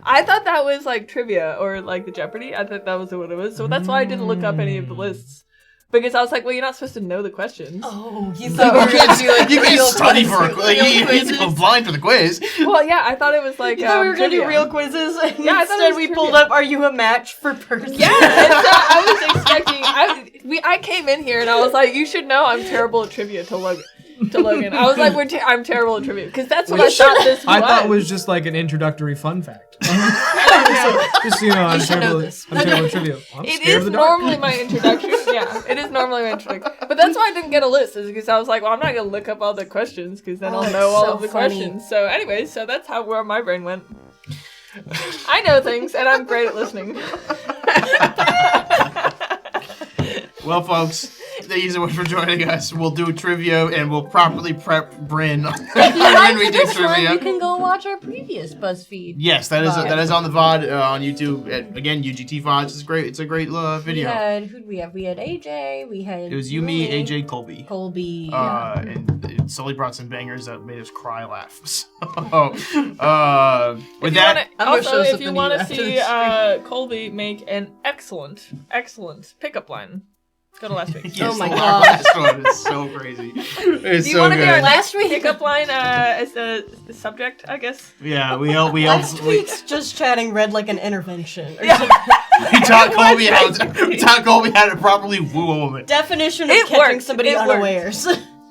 I thought that was like trivia or like the Jeopardy. I thought that was what it was. So that's why I didn't look up any of the lists. Because I was like, well, you're not supposed to know the questions. Oh, you So- thought we were gonna do like You can real study quizzes. for a quiz. You can go blind for the quiz. Well, yeah, I thought it was like You thought we were gonna do trivia. real quizzes, and Yeah, I thought it instead was we trivia. pulled up. Are you a match for person? Yeah, and so I was expecting. I came in here and I was like, you should know I'm terrible at trivia to Logan. I was like, I'm terrible at trivia because that's what I thought this was. I thought it was just like an introductory fun fact. Just so you know, I'm should know terrible. this. I'm terrible at trivia. I'm It scared of is the dark. normally my introduction. Yeah, it is normally my introduction. But that's why I didn't get a list, is because I was like, well, I'm not gonna look up all the questions because then Oh, I'll that's know all so of the funny. questions. So, anyways, that's where my brain went. I know things, and I'm great at listening. Well, folks, thank you so much for joining us. We'll do trivia and we'll properly prep Bryn If you like when we do this one, trivia. you can go watch our previous BuzzFeed. Yes, that is VOD. on the VOD on YouTube. Again, UGT VODs. It's great. It's a great video. Who'd we have? We had AJ. We had. It was you, me, Lily, AJ, Colby. Colby. And Sully brought some bangers that made us cry laugh. So, with If you that, I'm gonna also, show if something you to want you to after see this Colby make an excellent pickup line, go to last week. yes, Oh my the God. last one is so crazy. It's Do you so want to be good. our Last week- pickup line as the subject, I guess? Yeah, we Last week's just chatting read like an intervention. Or we taught Colby how to properly woo a woman. Definition of It catching worked. somebody It worked. unawares.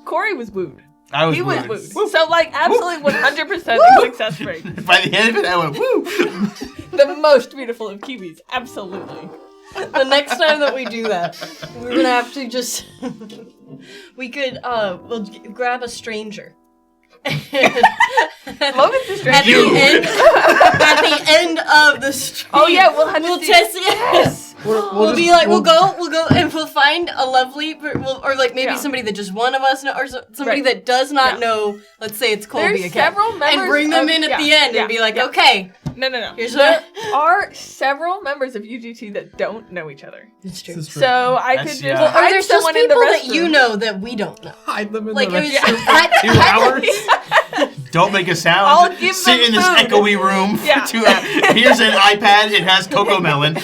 Corey was wooed. I He was wooed. wooed. So, like, absolutely 100% success rate. By the end of it, I went, woo! The most beautiful of kiwis. Absolutely. The next time that we do that, we're gonna have to just... we could, we'll grab a stranger. Logan's the At stranger. the end of the stream. Oh, yeah, we'll have to We'll do- test it. Yes. We'll be like, we'll go, and we'll find a lovely, or like maybe Yeah. somebody that just one of us know, or somebody Right. that does not Yeah. know. Let's say it's Colby There's again, several members and bring them of- in at yeah, the end yeah, and be like, yeah. okay, No. here's There what. are several members of UGT that don't know each other. It's true. This is true. So I could That's- just yeah. Or hide there's just someone in the people that restroom. you know that we don't know. hide them in Like the it was restroom. 2 hours. Don't make a sound. I'll give Sit them in this food. echoey room for Yeah. 2 hours. Here's an iPad. It has Cocoa Melon. No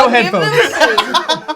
I'll give them headphones. food.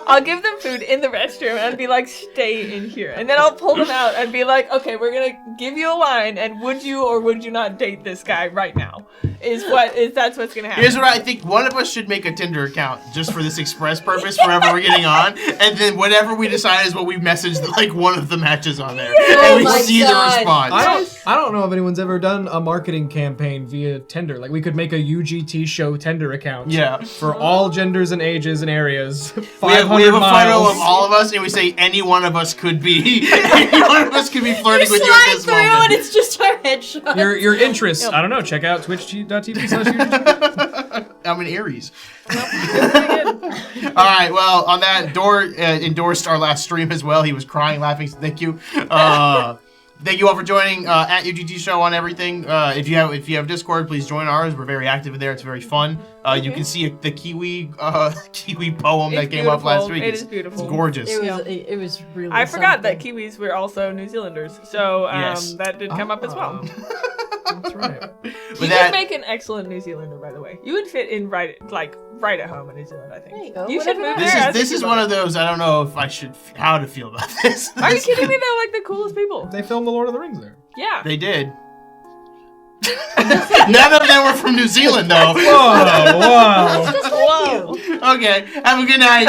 I'll give them food in the restroom and be like, stay in here. And then I'll pull them out and be like, okay, we're gonna give you a line, and would you or would you not date this guy right now? That's what's gonna happen. Here's what I think. One of us should make a Tinder account just for this express purpose wherever we're getting on. And then whatever we decide is what we message, like one of the matches on there. And we Oh my see the God. response. I don't know if anyone's ever done a marketing campaign via Tinder. Like we could make a UGT show Tinder account. Yeah. For all genders and ages and areas. We 500 have a miles. photo of all of us, and we say any one of us could be any one of us could be flirting with you at Slide this through and moment. it's just our headshot. Your interests. I don't know. Check out twitch.tv/UGT. I'm an Aries. All right. Well, on that, Dor endorsed our last stream as well. He was crying, laughing. So thank you. Thank you all for joining at UGT Show on everything. If you have Discord, please join ours. We're very active in there. It's very fun. You can see the Kiwi poem that It's came up last beautiful. week. It is beautiful. It's gorgeous. It was really. I forgot that something. Kiwis were also New Zealanders, so Yes. that did come up as well. That's right. You With would that, make an excellent New Zealander, by the way. You would fit in right at home in New Zealand, I think. There you go. You should Whatever. move there. as a this is Cuban. one of those. I don't know if I should how to feel about this. Are you kidding me? They're like the coolest people. They filmed The Lord of the Rings there. Yeah. They did. None of them were from New Zealand, though. Whoa, whoa. Just like Whoa. you. Okay, have a good night.